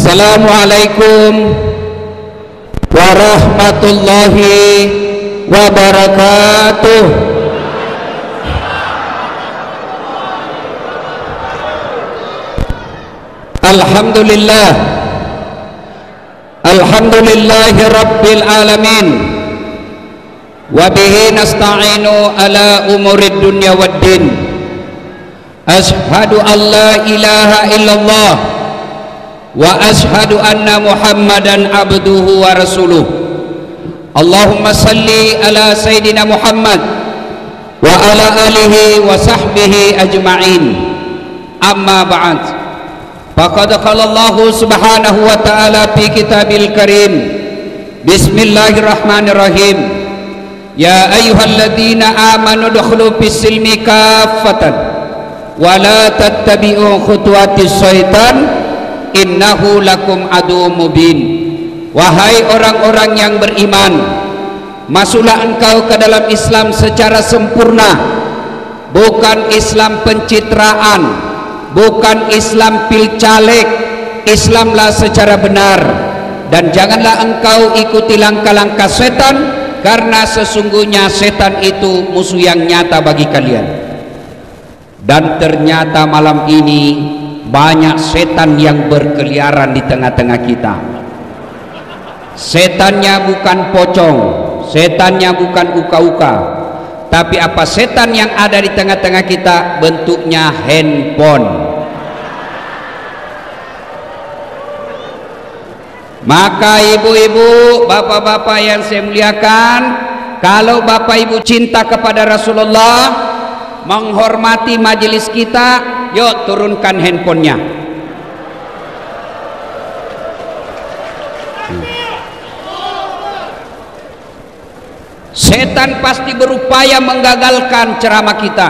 Assalamualaikum warahmatullahi wabarakatuh. Alhamdulillah, alhamdulillahi rabbil alamin, wa bihi nasta'inu ala umurid dunya waddin. Ashhadu an la ilaha illallah wa ashhadu anna muhammadan abduhu wa rasuluh. Allahumma salli ala sayyidina Muhammad wa ala alihi wa sahbihi ajma'in. Amma ba'd, faqad qala Allah subhanahu wa ta'ala fi kitabil karim, bismillahirrahmanirrahim, ya ayyuhalladzina amanu dukhulu fis silmi kaffatan wa la tattabi'u khutuwatis syaitan innahu lakum adu mubin. Wahai orang-orang yang beriman, masuklah engkau ke dalam Islam secara sempurna, bukan Islam pencitraan, bukan Islam pilcaleg. Islamlah secara benar, dan janganlah engkau ikuti langkah-langkah setan, karena sesungguhnya setan itu musuh yang nyata bagi kalian. Dan ternyata malam ini banyak setan yang berkeliaran di tengah-tengah kita. Setannya bukan pocong, setannya bukan uka-uka, tapi apa setan yang ada di tengah-tengah kita? Bentuknya handphone. Maka ibu-ibu, bapak-bapak yang saya muliakan, kalau bapak ibu cinta kepada Rasulullah, menghormati majelis kita, yuk turunkan handphonenya. Setan pasti berupaya menggagalkan ceramah kita.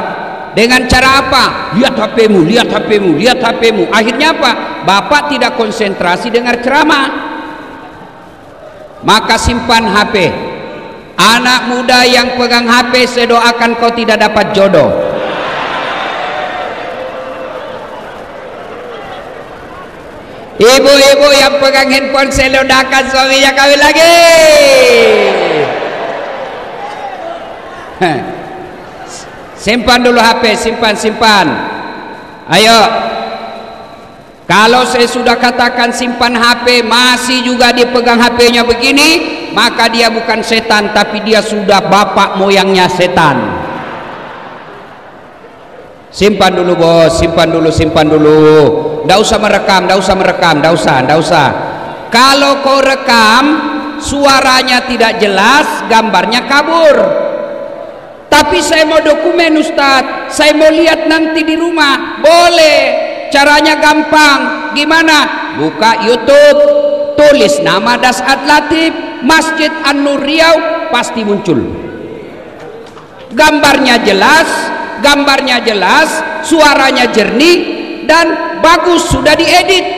Dengan cara apa? Lihat HP-mu, lihat HP-mu, lihat HP-mu. Akhirnya apa? Bapak tidak konsentrasi dengar ceramah. Maka simpan HP. Anak muda yang pegang HP, saya doakan kau tidak dapat jodoh. Ibu-ibu yang pegang handphone, saya doakan suaminya kawin lagi. Simpan dulu HP, simpan. Ayo, kalau saya sudah katakan simpan HP masih juga dipegang HP-nya begini, maka dia bukan setan, tapi dia sudah bapak moyangnya setan. Simpan dulu bos, simpan dulu. Nggak usah merekam. Kalau kau rekam, suaranya tidak jelas, gambarnya kabur. Tapi saya mau dokumen Ustadz, saya mau lihat nanti di rumah. Boleh, caranya gampang. Gimana? Buka YouTube, tulis nama Das'ad Latif, Masjid An-Nur Riau, pasti muncul. Gambarnya jelas, suaranya jernih dan bagus, sudah diedit.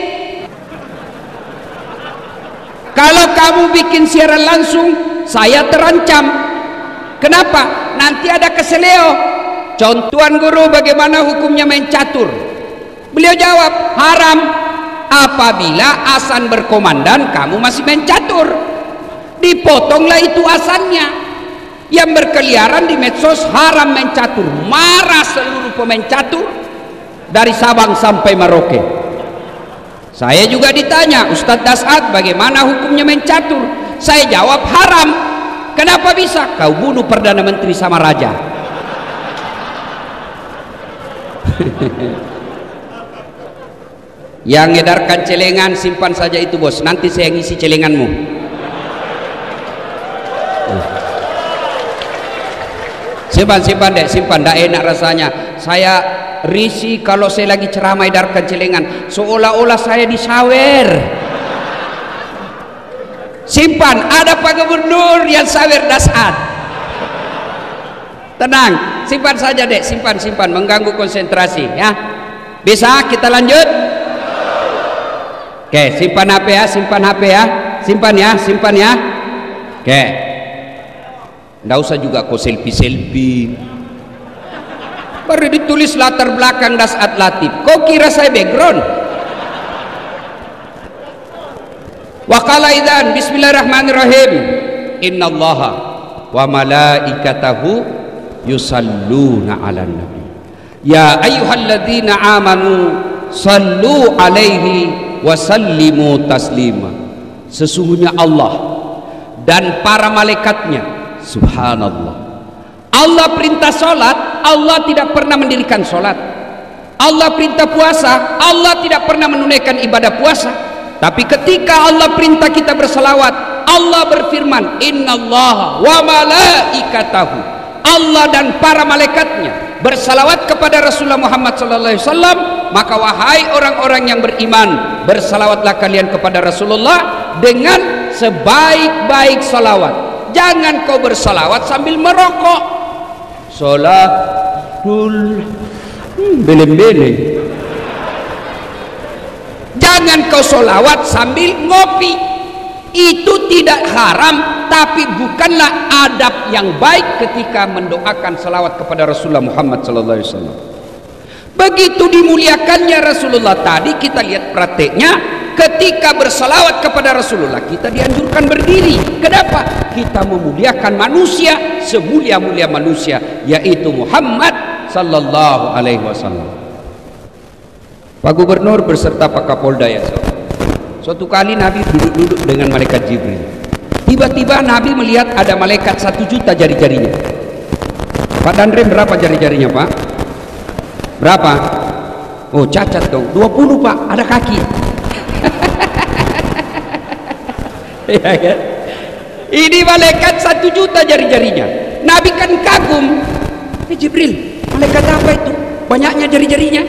Kalau kamu bikin siaran langsung, saya terancam. Kenapa? Nanti ada keseleo. Contohan guru, bagaimana hukumnya main catur? Beliau jawab, haram apabila azan berkomandan kamu masih main catur. Dipotonglah itu azannya. Yang berkeliaran di medsos haram main catur. Marah seluruh pemain catur dari Sabang sampai Merauke. Saya juga ditanya, Ustadz Das'ad, bagaimana hukumnya main catur? Saya jawab, haram. Kenapa bisa? Kau bunuh Perdana Menteri sama Raja. Yang ngedarkan celengan, simpan saja itu bos, nanti saya ngisi celenganmu. Simpan dek, tidak enak rasanya. Saya risih kalau saya lagi ceramah edarkan celengan, seolah-olah saya disawer. Simpan, ada Pak Gubernur yang sawer Das'ad. Tenang, simpan saja dek, simpan, mengganggu konsentrasi ya. Bisa kita lanjut? Oke, simpan HP ya, simpan ya. Oke. Nggak usah juga kau selfie. Baru ditulis latar belakang Das'ad Latif. Kau kira saya background? Wa qala idzan bismillahirrahmanirrahim. Innallaha wa malaikatahu yusalluna 'alan nabi. Ya ayyuhalladzina amanu sallu 'alaihi wa sallimu taslima. Sesungguhnya Allah dan para malaikatnya, subhanallah. Allah perintah salat, Allah tidak pernah mendirikan salat. Allah perintah puasa, Allah tidak pernah menunaikan ibadah puasa. Tapi ketika Allah perintah kita berselawat, Allah berfirman, innallaha wa malaikatahu. Allah dan para malaikatnya bersalawat kepada Rasulullah Muhammad sallallahu alaihi wasallam. Maka wahai orang-orang yang beriman, bersalawatlah kalian kepada Rasulullah dengan sebaik-baik salawat. Jangan kau bersalawat sambil merokok. Salatul beleng-beleng. Jangan kau solawat sambil ngopi. Itu tidak haram, tapi bukanlah adab yang baik ketika mendoakan salawat kepada Rasulullah Muhammad sallallahu alaihi wasallam. Begitu dimuliakannya Rasulullah tadi, kita lihat prakteknya. Ketika bersalawat kepada Rasulullah, kita dianjurkan berdiri. Kenapa? Kita memuliakan manusia semulia-mulia manusia, yaitu Muhammad sallallahu alaihi wasallam. Pak Gubernur beserta Pak Kapolda ya, suatu kali Nabi duduk-duduk dengan malaikat Jibril. Tiba-tiba Nabi melihat ada malaikat 1 juta jari-jarinya. Pak Dandrem, berapa jari-jarinya Pak? Berapa? Oh cacat dong, 20 Pak, ada kaki. Ya kan? Ini malaikat 1 juta jari-jarinya. Nabi kan kagum. Jibril, malaikat apa itu? Banyaknya jari-jarinya.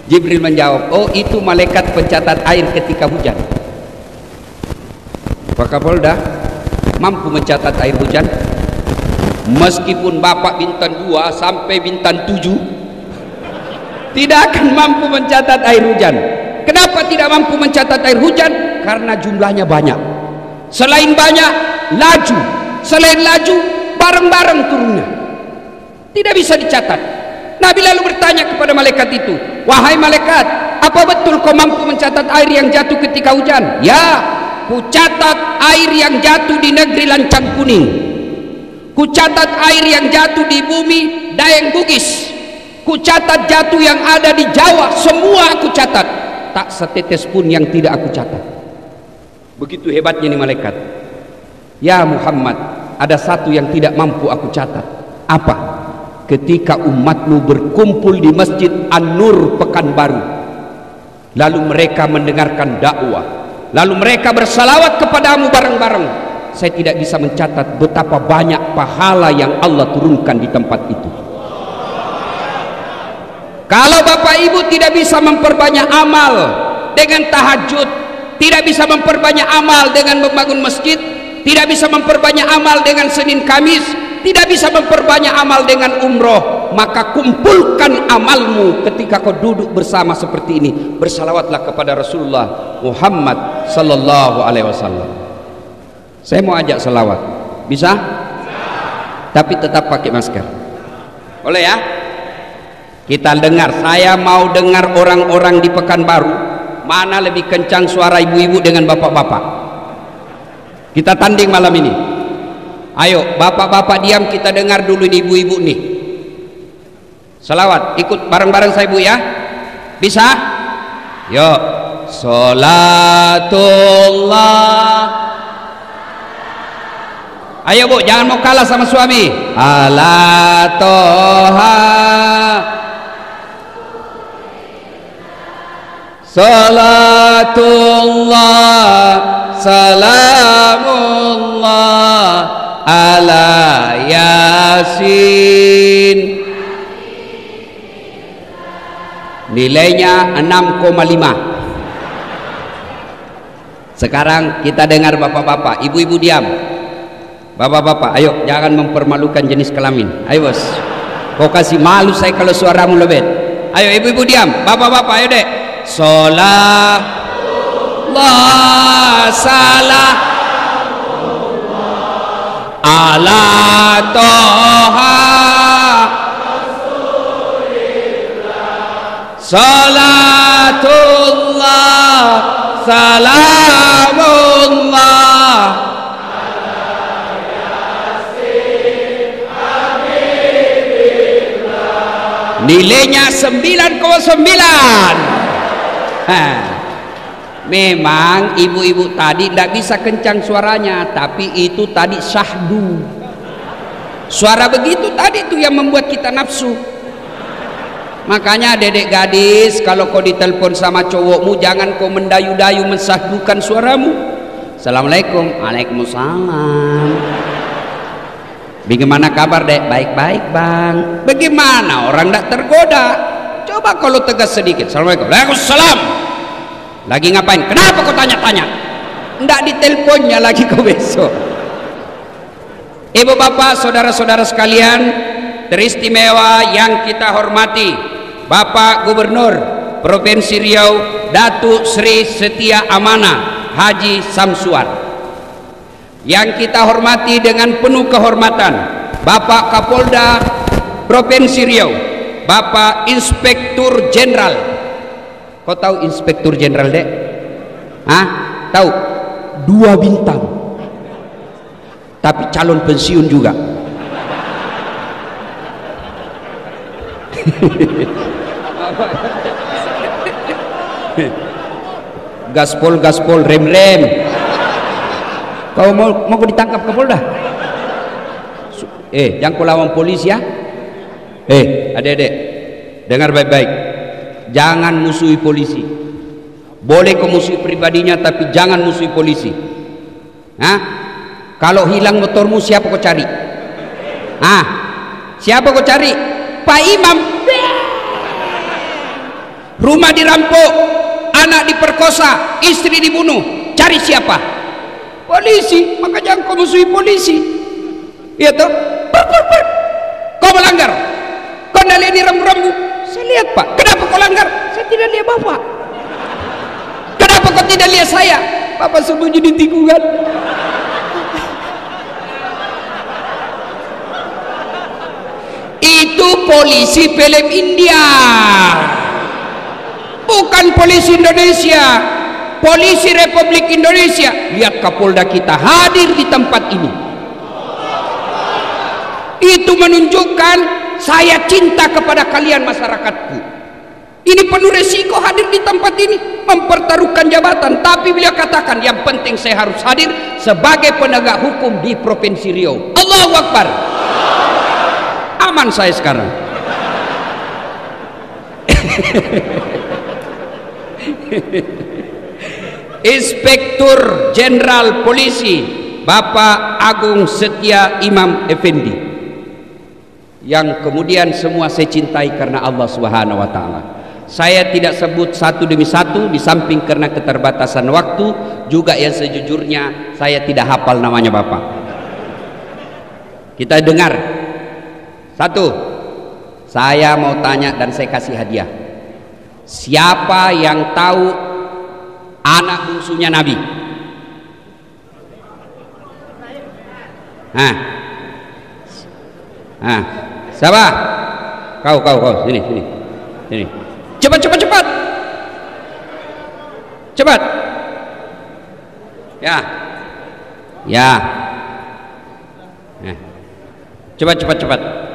Jibril menjawab, oh itu malaikat pencatat air ketika hujan. Pak Kapolda, mampu mencatat air hujan? Meskipun Bapak bintang 2 sampai bintang 7 tidak akan mampu mencatat air hujan. Kenapa tidak mampu mencatat air hujan? Karena jumlahnya banyak. Selain banyak, laju. Selain laju, bareng-bareng turunnya. Tidak bisa dicatat. Nabi lalu bertanya kepada malaikat itu, wahai malaikat, apa betul kau mampu mencatat air yang jatuh ketika hujan? Ya, ku catat air yang jatuh di negeri Lancang Kuning. Ku catat air yang jatuh di bumi Dayeng Bugis. Ku catat jatuh yang ada di Jawa. Semua aku catat. Tak setetes pun yang tidak aku catat. Begitu hebatnya nih malaikat. Ya Muhammad, ada satu yang tidak mampu aku catat. Apa? Ketika umatmu berkumpul di Masjid An-Nur Pekanbaru, lalu mereka mendengarkan dakwah, lalu mereka bersalawat kepadamu bareng-bareng, saya tidak bisa mencatat betapa banyak pahala yang Allah turunkan di tempat itu. Kalau Bapak Ibu tidak bisa memperbanyak amal dengan tahajud, tidak bisa memperbanyak amal dengan membangun masjid, tidak bisa memperbanyak amal dengan Senin Kamis, tidak bisa memperbanyak amal dengan umroh, maka kumpulkan amalmu ketika kau duduk bersama seperti ini. Bersalawatlah kepada Rasulullah Muhammad sallallahu alaihi wasallam. Saya mau ajak salawat, bisa? Tapi tetap pakai masker. Boleh ya? Kita dengar, saya mau dengar orang-orang di Pekanbaru mana lebih kencang suara ibu-ibu dengan bapak-bapak. Kita tanding malam ini. Ayo bapak-bapak diam, kita dengar dulu ini ibu-ibu nih. Salawat, ikut bareng-bareng saya Bu ya. Bisa? Yuk. Salatullah. Ayo Bu, jangan mau kalah sama suami. Ala toha. Salatullah, salamullah ala Yasin. Nilainya 6,5. Sekarang kita dengar bapak-bapak, ibu-ibu diam. Bapak-bapak, ayo jangan mempermalukan jenis kelamin. Ayo bos, kau kasih malu saya kalau suaramu lebet. Ayo ibu-ibu diam, bapak-bapak ayo dek. Salatullah, salam ala toha. Salatullah, salamullah nilainya 9,9. Memang ibu-ibu tadi tidak bisa kencang suaranya, tapi itu tadi syahdu. Suara begitu tadi tuh yang membuat kita nafsu. Makanya dedek gadis, kalau kau ditelepon sama cowokmu, jangan kau mendayu-dayu mensahdukan suaramu. Assalamualaikum. Waalaikumsalam. Bagaimana kabar dek? Baik-baik bang. Bagaimana orang tidak tergoda? Coba kalau tegas sedikit. Assalamualaikum. Waalaikumsalam. Lagi ngapain? Kenapa kau tanya-tanya? Tidak diteleponnya lagi kau besok. Ibu bapak, saudara-saudara sekalian teristimewa yang kita hormati, Bapak Gubernur Provinsi Riau Datuk Sri Setia Amanah Haji Samsuar. Yang kita hormati dengan penuh kehormatan, Bapak Kapolda Provinsi Riau, Bapak Inspektur Jenderal. Kau tahu Inspektur Jenderal dek? Hah? Tahu? 2 bintang. Tapi calon pensiun juga. Gaspol rem. Kau mau ditangkap Kapolda? Jangan kau lawan polisi ya. Adik-adik, dengar baik-baik. Jangan musuhi polisi. Boleh kau musuhi pribadinya, tapi jangan musuhi polisi. Kalau hilang motormu, siapa kau cari? Siapa kau cari? Pak Imam. Rumah dirampok, anak diperkosa, istri dibunuh. Cari siapa? Polisi. Maka jangan kau musuhi polisi. Iya toh? Kau melanggar. Kau tidak lihat di rambu-rambu. Saya lihat pak. Kenapa kau langgar? Saya tidak lihat bapak. Kenapa kau tidak lihat saya? Bapak sembunyi di tikungan. Itu polisi film India, bukan polisi Indonesia. Polisi Republik Indonesia. Lihat Kapolda kita hadir di tempat ini. Itu menunjukkan saya cinta kepada kalian masyarakatku. Ini penuh resiko hadir di tempat ini, mempertaruhkan jabatan, tapi beliau katakan yang penting saya harus hadir sebagai penegak hukum di Provinsi Riau. Allahu Akbar. Aman saya sekarang. Inspektur Jenderal Polisi Bapak Agung Setia Imam Effendi, yang kemudian semua saya cintai karena Allah Subhanahu wa taala. Saya tidak sebut satu demi satu, di samping karena keterbatasan waktu, juga yang sejujurnya saya tidak hafal namanya Bapak. Kita dengar. Satu, saya mau tanya dan saya kasih hadiah. Siapa yang tahu anak bungsunya Nabi? Siapa? Kau, sini. Cepat. Ya. Cepat.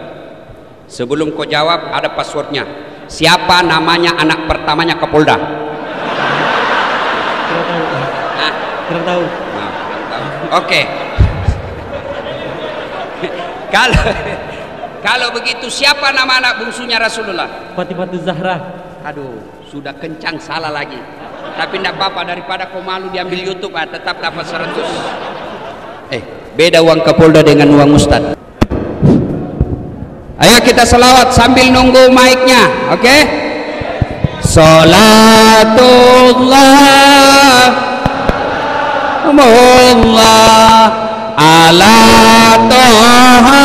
Sebelum kau jawab ada passwordnya. Siapa namanya anak pertamanya Kapolda? Kurang tahu. Oke. Kalau begitu siapa nama anak bungsunya Rasulullah? Fatimah Zahra. Aduh, sudah kencang salah lagi. Tapi tidak apa-apa, daripada kau malu diambil YouTube, tetap dapat 100. Beda uang Kapolda dengan uang Ustadz. Ayo kita selawat sambil nunggu mic-nya, oke? Salatullah ala toha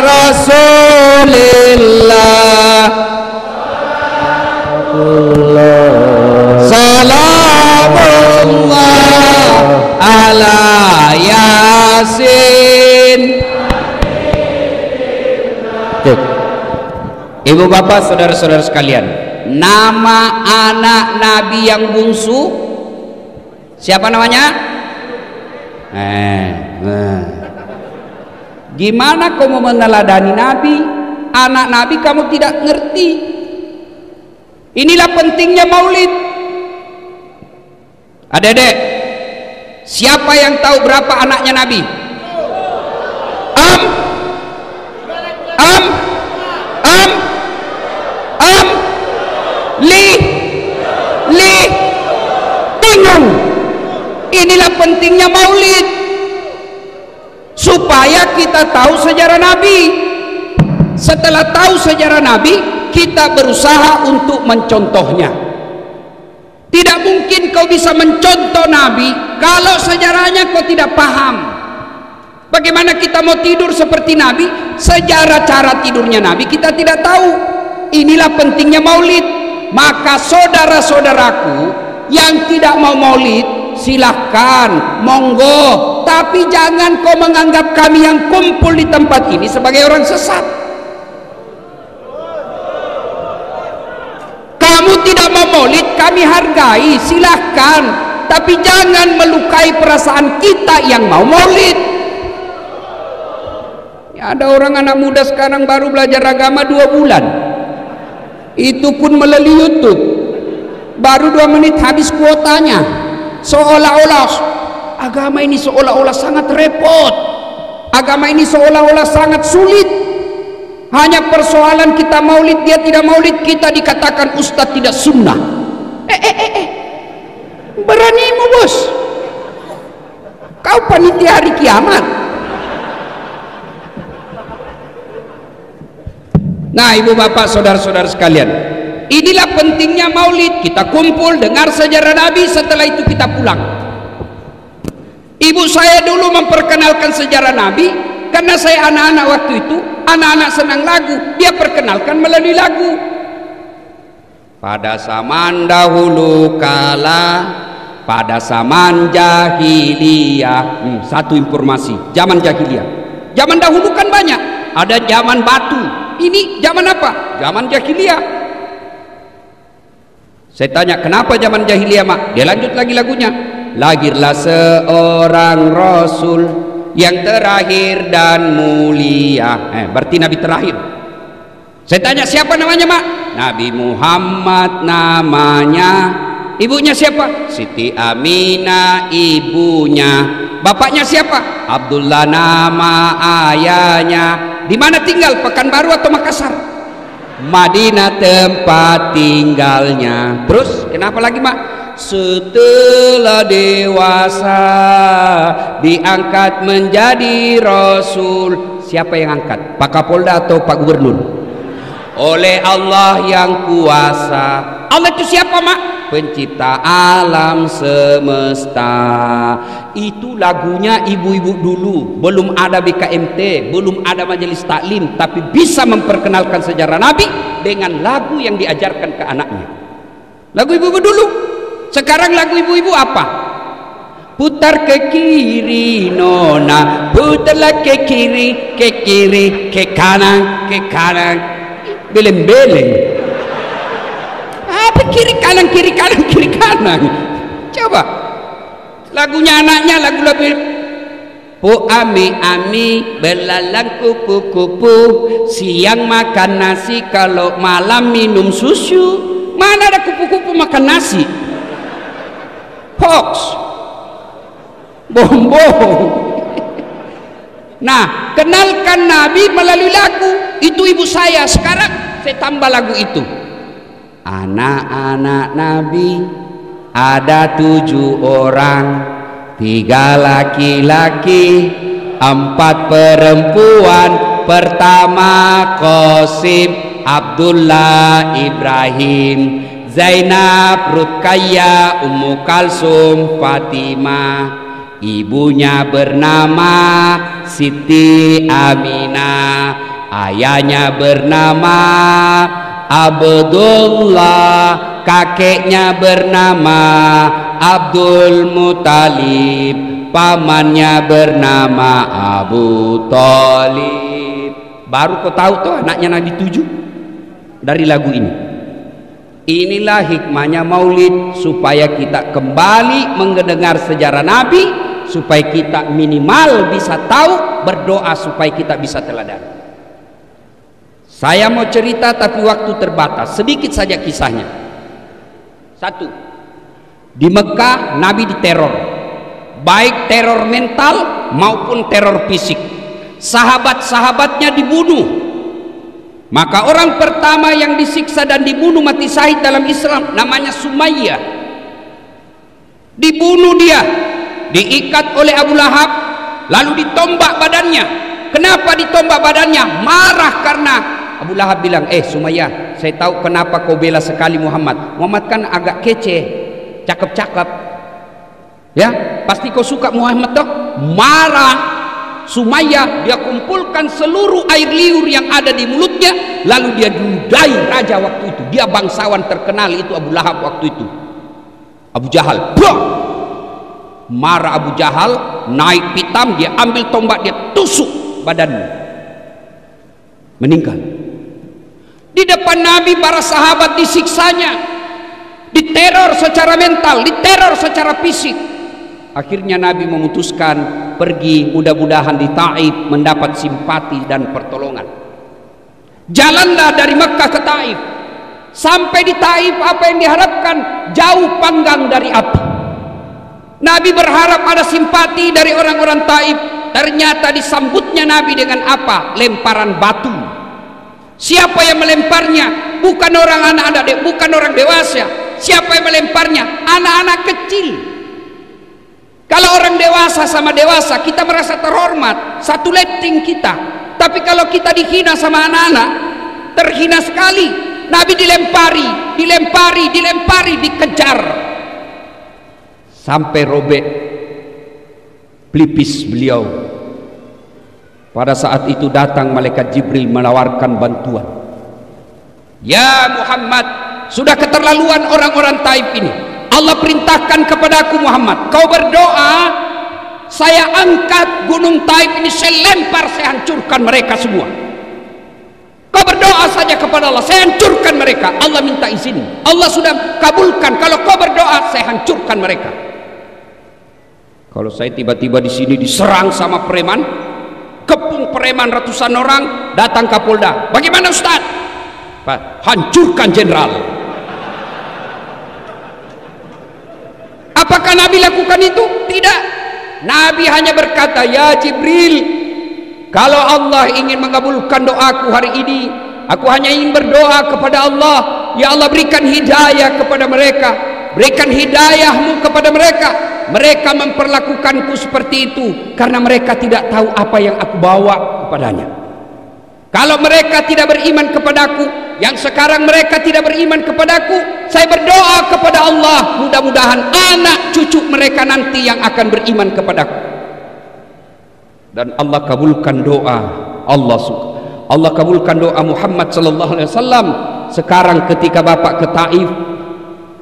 Rasulillah, salamullah ala Yasin. Ibu bapak saudara-saudara sekalian, nama anak Nabi yang bungsu siapa namanya? Gimana kau mau meneladani Nabi? anak Nabi kamu tidak ngerti. Inilah pentingnya maulid. Adik-adik, siapa yang tahu berapa anaknya Nabi? Bingung. Inilah pentingnya maulid, supaya kita tahu sejarah Nabi. Setelah tahu sejarah Nabi, kita berusaha untuk mencontohnya. Tidak mungkin kau bisa mencontoh Nabi kalau sejarahnya kau tidak paham. Bagaimana kita mau tidur seperti Nabi, sejarah cara tidurnya Nabi kita tidak tahu. Inilah pentingnya maulid. Maka saudara-saudaraku yang tidak mau maulid, silahkan, monggo, tapi jangan kau menganggap kami yang kumpul di tempat ini sebagai orang sesat. Kamu tidak mau maulid, kami hargai, silahkan, tapi jangan melukai perasaan kita yang mau maulid. Ya, ada orang anak muda sekarang baru belajar agama 2 bulan, itu pun melalui YouTube, baru 2 menit habis kuotanya. Seolah-olah agama ini seolah-olah sangat repot, agama ini seolah-olah sangat sulit. Hanya persoalan kita maulid, dia tidak maulid, kita dikatakan ustadz tidak sunnah. Beranimu bos, kau panitia hari kiamat. Nah, ibu bapak saudara-saudara sekalian, inilah pentingnya maulid. Kita kumpul dengar sejarah Nabi, setelah itu kita pulang. Ibu saya dulu memperkenalkan sejarah Nabi karena saya anak-anak waktu itu, anak-anak senang lagu, dia perkenalkan melalui lagu. Pada zaman dahulu kala, pada zaman jahiliyah. Satu informasi, zaman jahiliyah. Zaman dahulu kan banyak, ada zaman batu. Ini zaman apa? Zaman jahiliyah. Saya tanya, kenapa zaman jahiliyah, Mak? Dia lanjut lagi lagunya. Lahirlah seorang rasul yang terakhir dan mulia. Berarti Nabi terakhir. Saya tanya, siapa namanya, Mak? Nabi Muhammad namanya. Ibunya siapa? Siti Aminah ibunya. Bapaknya siapa? Abdullah nama ayahnya. Di mana tinggal? Pekanbaru atau Makassar? Madinah tempat tinggalnya. Terus kenapa lagi, Mak? Setelah dewasa diangkat menjadi rasul. Siapa yang angkat? Pak Kapolda atau Pak Gubernur? Oleh Allah yang kuasa. Allah itu siapa, Mak? Pencipta alam semesta. Itu lagunya ibu-ibu dulu, belum ada BKMT, belum ada majelis taklim, tapi bisa memperkenalkan sejarah Nabi dengan lagu yang diajarkan ke anaknya. Lagu ibu-ibu dulu. Sekarang lagu ibu-ibu apa? Putar ke kiri nona, putarlah ke kiri, ke kanan, beleng-beleng. Apa kiri kanan, kiri kanan, kiri kanan? Coba lagunya anaknya, lagu-lagu po ami belalang kupu-kupu, siang makan nasi, kalau malam minum susu. Mana ada kupu-kupu makan nasi? Hoax, bohong-bohong. Nah, kenalkan Nabi melalui lagu. Itu ibu saya. Sekarang saya tambah lagu itu. Anak-anak Nabi ada 7 orang, 3 laki-laki, 4 perempuan. Pertama Qasim, Abdullah, Ibrahim, Zainab, Ruqayyah, Ummu Kalsum, Fatimah. Ibunya bernama Siti Aminah, ayahnya bernama Abdullah, kakeknya bernama Abdul Muthalib, pamannya bernama Abu Thalib. Baru kau tahu tuh anaknya Nabi 7 dari lagu ini. Inilah hikmahnya maulid, supaya kita kembali mendengar sejarah Nabi, supaya kita minimal bisa tahu, berdoa supaya kita bisa teladan. Saya mau cerita tapi waktu terbatas, sedikit saja kisahnya. Satu, di Mekah Nabi diteror, baik teror mental maupun teror fisik. Sahabat-sahabatnya dibunuh. Maka orang pertama yang disiksa dan dibunuh mati syahid dalam Islam namanya Sumayyah. Dibunuh dia, diikat oleh Abu Lahab, lalu ditombak badannya. Kenapa ditombak badannya? Marah karena Abu Lahab bilang, Sumayyah, saya tahu kenapa kau bela sekali Muhammad. Muhammad kan agak kece, cakep-cakep, ya pasti kau suka Muhammad toh. Marah Sumayyah, dia kumpulkan seluruh air liur yang ada di mulutnya, lalu dia dudai raja waktu itu. Dia bangsawan terkenal itu Abu Lahab waktu itu, Abu Jahal. Marah Abu Jahal, naik pitam, dia ambil tombak, dia tusuk badannya, meninggal. Di depan Nabi para sahabat disiksanya, diteror secara mental, diteror secara fisik. Akhirnya Nabi memutuskan pergi, mudah-mudahan di Taif mendapat simpati dan pertolongan. Jalanlah dari Mekah ke Taif. Sampai di Taif apa yang diharapkan? Jauh panggang dari api. Nabi berharap ada simpati dari orang-orang Taif. Ternyata disambutnya Nabi dengan apa? Lemparan batu. Siapa yang melemparnya? Bukan orang anak-anak, bukan orang dewasa. Siapa yang melemparnya? Anak-anak kecil. Kalau orang dewasa sama dewasa kita merasa terhormat, satu letting kita. Tapi kalau kita dihina sama anak-anak, terhina sekali. Nabi dilempari, dikejar sampai robek pelipis beliau. Pada saat itu datang malaikat Jibril menawarkan bantuan. Ya Muhammad, sudah keterlaluan orang-orang Taif ini. Allah perintahkan kepadaku Muhammad, kau berdoa, saya angkat gunung Taif ini, saya lempar, saya hancurkan mereka semua. Kau berdoa saja kepada Allah, saya hancurkan mereka. Allah minta izin, Allah sudah kabulkan. Kalau kau berdoa, saya hancurkan mereka. Kalau saya tiba-tiba di sini diserang sama preman, kepung preman ratusan orang, datang Kapolda, bagaimana Ustaz? Hancurkan jenderal. Apakah Nabi lakukan itu? Tidak. Nabi hanya berkata, ya Jibril, kalau Allah ingin mengabulkan doaku hari ini, aku hanya ingin berdoa kepada Allah, ya Allah berikan hidayah kepada mereka, berikan hidayahmu kepada mereka. Mereka memperlakukanku seperti itu karena mereka tidak tahu apa yang aku bawa kepadanya. Kalau mereka tidak beriman kepadaku, yang sekarang mereka tidak beriman kepadaku, saya berdoa kepada Allah, mudah-mudahan anak cucu mereka nanti yang akan beriman kepadaku. Dan Allah kabulkan doa Allah kabulkan doa Muhammad sallallahu alaihi wasallam. Sekarang ketika Bapak ke Taif,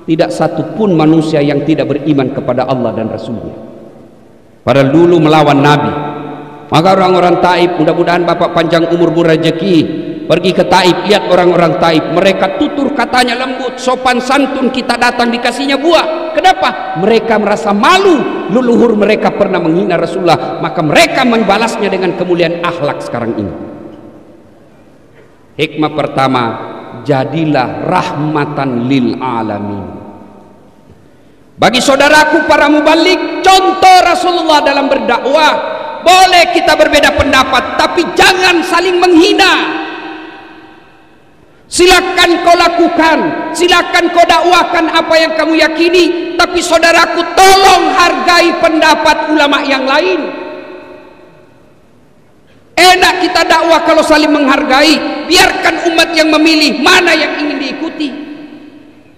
tidak satu pun manusia yang tidak beriman kepada Allah dan Rasulnya. Padahal dulu melawan Nabi. Maka orang-orang Taif, mudah-mudahan Bapak panjang umur berrezeki, pergi ke Taif, lihat orang-orang Taif, mereka tutur katanya lembut, sopan santun, kita datang dikasihnya buah. Kenapa? Mereka merasa malu, leluhur mereka pernah menghina Rasulullah, maka mereka membalasnya dengan kemuliaan akhlak sekarang ini. Hikmah pertama, jadilah rahmatan lil alamin. Bagi saudaraku para mubalik, contoh Rasulullah dalam berdakwah. Boleh kita berbeda pendapat, tapi jangan saling menghina. Silakan kau lakukan, silakan kau dakwakan apa yang kamu yakini, tapi saudaraku tolong hargai pendapat ulama yang lain. Enak kita dakwah kalau saling menghargai. Biarkan umat yang memilih mana yang ingin diikuti.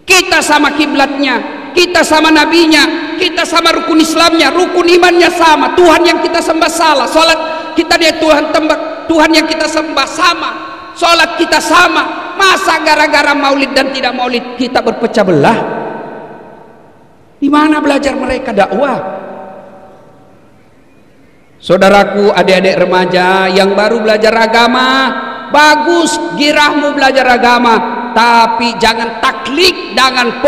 Kita sama kiblatnya, kita sama nabinya, kita sama rukun Islamnya, rukun imannya sama. Tuhan yang kita sembah salah, salat kita dia Tuhan yang kita sembah sama, salat kita sama. Masa gara-gara maulid dan tidak maulid kita berpecah belah? Di mana belajar mereka dakwah? Saudaraku, adik-adik remaja yang baru belajar agama, bagus girahmu belajar agama, tapi jangan taklid, jangan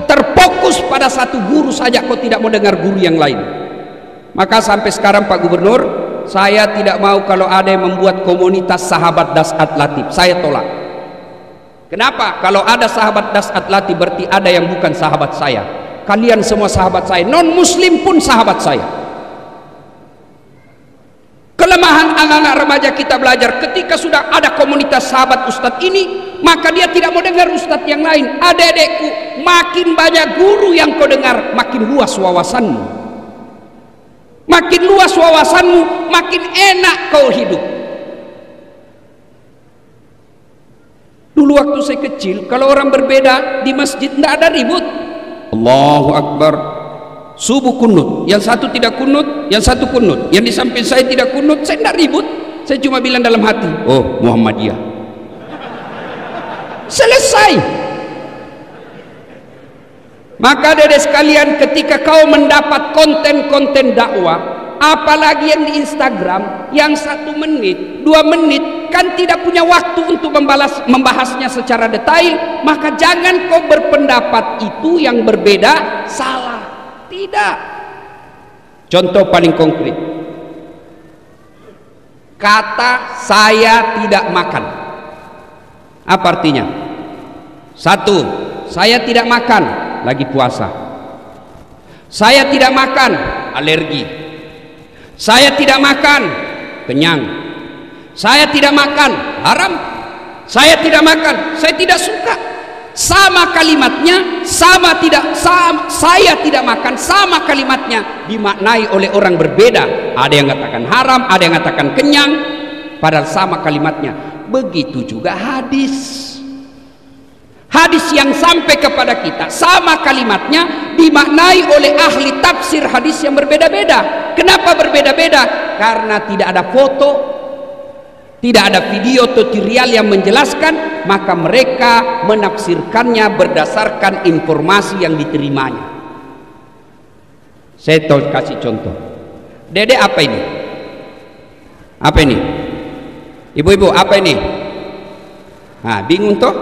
terfokus pada satu guru saja, kau tidak mau dengar guru yang lain. Maka sampai sekarang Pak Gubernur, saya tidak mau kalau ada yang membuat komunitas sahabat Das'at Latif. Saya tolak. Kenapa? Kalau ada sahabat Das'at Latif berarti ada yang bukan sahabat saya. Kalian semua sahabat saya, non muslim pun sahabat saya. Kelemahan anak-anak remaja kita belajar, ketika sudah ada komunitas sahabat ustadz ini, maka dia tidak mau dengar ustadz yang lain. Adik-adikku, makin banyak guru yang kau dengar, makin luas wawasanmu. Makin luas wawasanmu, makin enak kau hidup. Dulu waktu saya kecil, kalau orang berbeda di masjid tidak ada ribut. Allahu Akbar. Subuh kunut, yang satu tidak kunut, yang satu kunut, yang di samping saya tidak kunut, saya tidak ribut. Saya cuma bilang dalam hati, oh Muhammadiyah. Selesai. Maka adik sekalian, ketika kau mendapat konten-konten dakwah, apalagi yang di Instagram, yang 1 menit, 2 menit, kan tidak punya waktu untuk membahasnya secara detail, maka jangan kau berpendapat itu yang berbeda salah. Tidak. Contoh paling konkret, kata saya tidak makan, apa artinya? 1, saya tidak makan, lagi puasa. Saya tidak makan, alergi. Saya tidak makan, kenyang. Saya tidak makan, haram. Saya tidak makan, saya tidak suka. Sama kalimatnya, saya tidak makan, sama kalimatnya dimaknai oleh orang berbeda. Ada yang katakan haram, ada yang katakan kenyang, padahal sama kalimatnya. Begitu juga hadis. Hadis yang sampai kepada kita sama kalimatnya dimaknai oleh ahli tafsir hadis yang berbeda-beda. Kenapa berbeda-beda? Karena tidak ada foto, tidak ada video tutorial yang menjelaskan, maka mereka menafsirkannya berdasarkan informasi yang diterimanya. Saya kasih contoh. Dede, apa ini? Apa ini? Ibu-ibu, apa ini? Nah, bingung toh?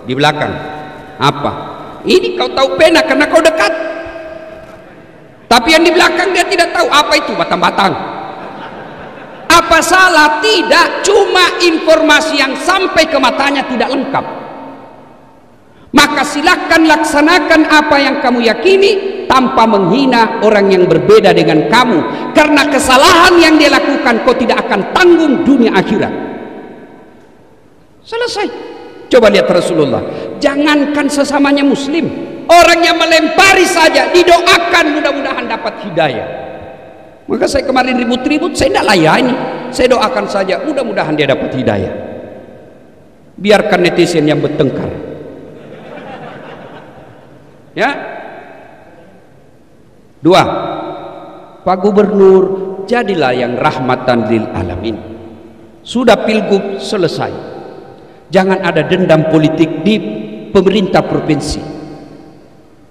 Di belakang apa? Ini kau tahu pena karena kau dekat. Tapi yang di belakang dia tidak tahu apa itu batang-batang. Apa salah? Tidak, cuma informasi yang sampai ke matanya tidak lengkap. Maka silakan laksanakan apa yang kamu yakini tanpa menghina orang yang berbeda dengan kamu, karena kesalahan yang dia lakukan kau tidak akan tanggung dunia akhirat. Selesai. Coba lihat Rasulullah, jangankan sesamanya muslim, orang yang melempari saja didoakan mudah-mudahan dapat hidayah. Maka saya kemarin ribut-ribut, saya tidak layani, saya doakan saja mudah-mudahan dia dapat hidayah. Biarkan netizen yang bertengkar. Ya. 2, Pak Gubernur, jadilah yang rahmatan lil alamin. Sudah pilgub selesai. Jangan ada dendam politik di pemerintah provinsi.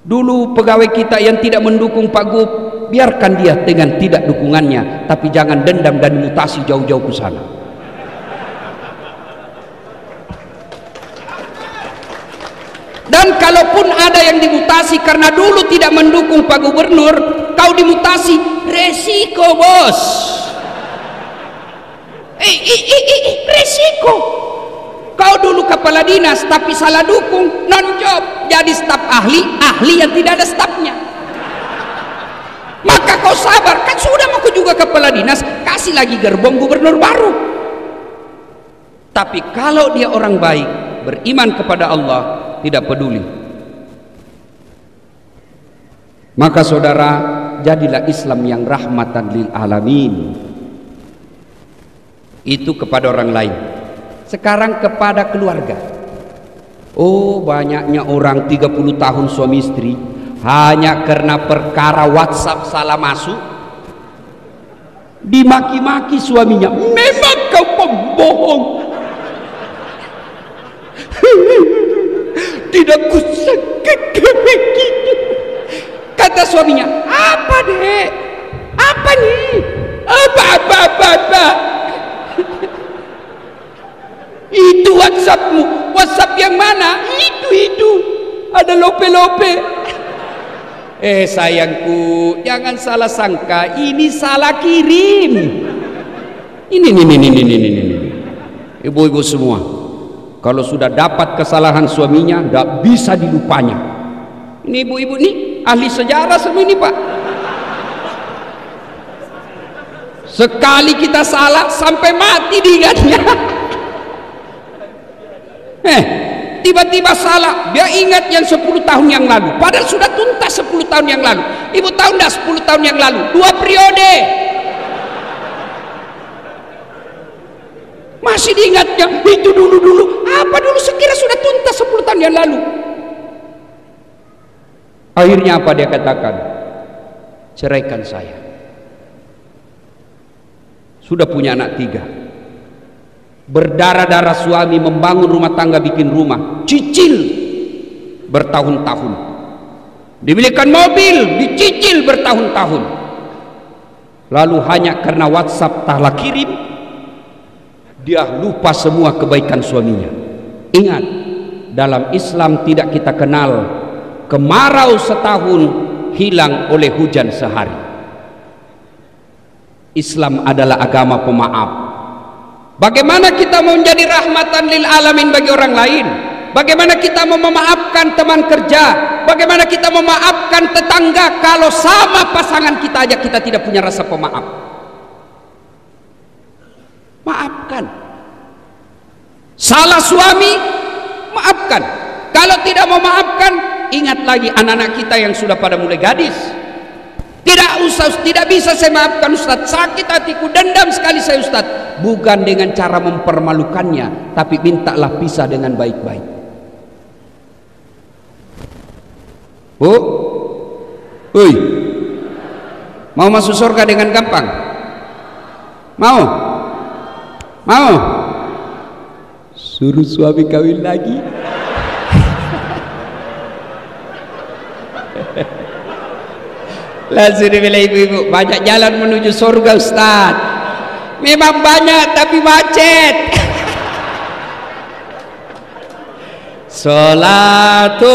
Dulu pegawai kita yang tidak mendukung Pak Gub, biarkan dia dengan tidak dukungannya, tapi jangan dendam dan mutasi jauh-jauh ke sana. Dan kalaupun ada yang dimutasi karena dulu tidak mendukung Pak Gubernur, kau dimutasi, resiko bos. Resiko. Kau dulu kepala dinas tapi salah dukung, non job, jadi staf ahli yang tidak ada stafnya. Maka kau sabar, kan sudah mau juga kepala dinas, kasih lagi gerbong gubernur baru. Tapi kalau dia orang baik, beriman kepada Allah, tidak peduli, maka saudara, jadilah Islam yang rahmatan lil alamin. Itu kepada orang lain. Sekarang kepada keluarga. Oh, banyaknya orang 30 tahun suami istri hanya karena perkara WhatsApp salah masuk dimaki-maki suaminya. Memang kau pembohong. Tidak kusangka begitu. Kata suaminya, apa dek? Apa nih? Apa? Itu WhatsAppmu. WhatsApp yang mana? Itu ada lope-lope. Sayangku, jangan salah sangka, ini salah kirim. Ini. Ibu-ibu semua, kalau sudah dapat kesalahan suaminya, tidak bisa dilupanya. Ini ibu-ibu nih ahli sejarah semua ini Pak. Sekali kita salah sampai mati diingatnya. Tiba-tiba salah, dia ingat yang 10 tahun yang lalu, padahal sudah tuntas 10 tahun yang lalu. Ibu tahu enggak 10 tahun yang lalu 2 periode masih diingatnya. Itu dulu apa dulu, sekira sudah tuntas 10 tahun yang lalu. Akhirnya apa dia katakan? Ceraikan saya. Sudah punya anak 3, berdarah-darah suami membangun rumah tangga, bikin rumah, cicil bertahun-tahun, dibelikan mobil, dicicil bertahun-tahun, lalu hanya karena WhatsApp talak kirim, dia lupa semua kebaikan suaminya. Ingat, dalam Islam tidak kita kenal kemarau setahun hilang oleh hujan sehari. Islam adalah agama pemaaf. Bagaimana kita mau menjadi rahmatan lil alamin bagi orang lain? Bagaimana kita mau memaafkan teman kerja? Bagaimana kita memaafkan tetangga kalau sama pasangan kita aja kita tidak punya rasa pemaaf? Maafkan. Salah suami, maafkan. Kalau tidak mau maafkan, ingat lagi anak-anak kita yang sudah pada mulai gadis. Tidak bisa saya maafkan Ustaz, sakit hatiku, dendam sekali saya Ustaz. Bukan dengan cara mempermalukannya, tapi mintalah pisah dengan baik-baik. Bu, Ui, mau masuk surga dengan gampang? Mau? Suruh suami kawin lagi. Langsung dibilang ibu-ibu, banyak jalan menuju surga Ustaz. Memang banyak tapi macet. Salatullah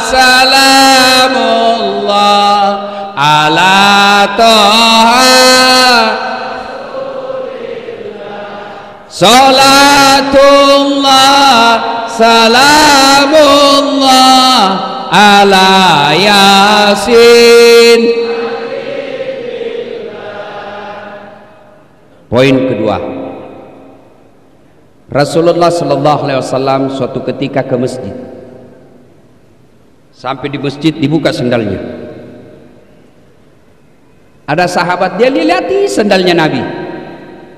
salamullah ala toha. Salatullah salamullah ala yasin. Poin kedua, Rasulullah sallallahu alaihi wasallam suatu ketika ke masjid. Sampai di masjid dibuka sendalnya. Ada sahabat, dia lihati sendalnya Nabi.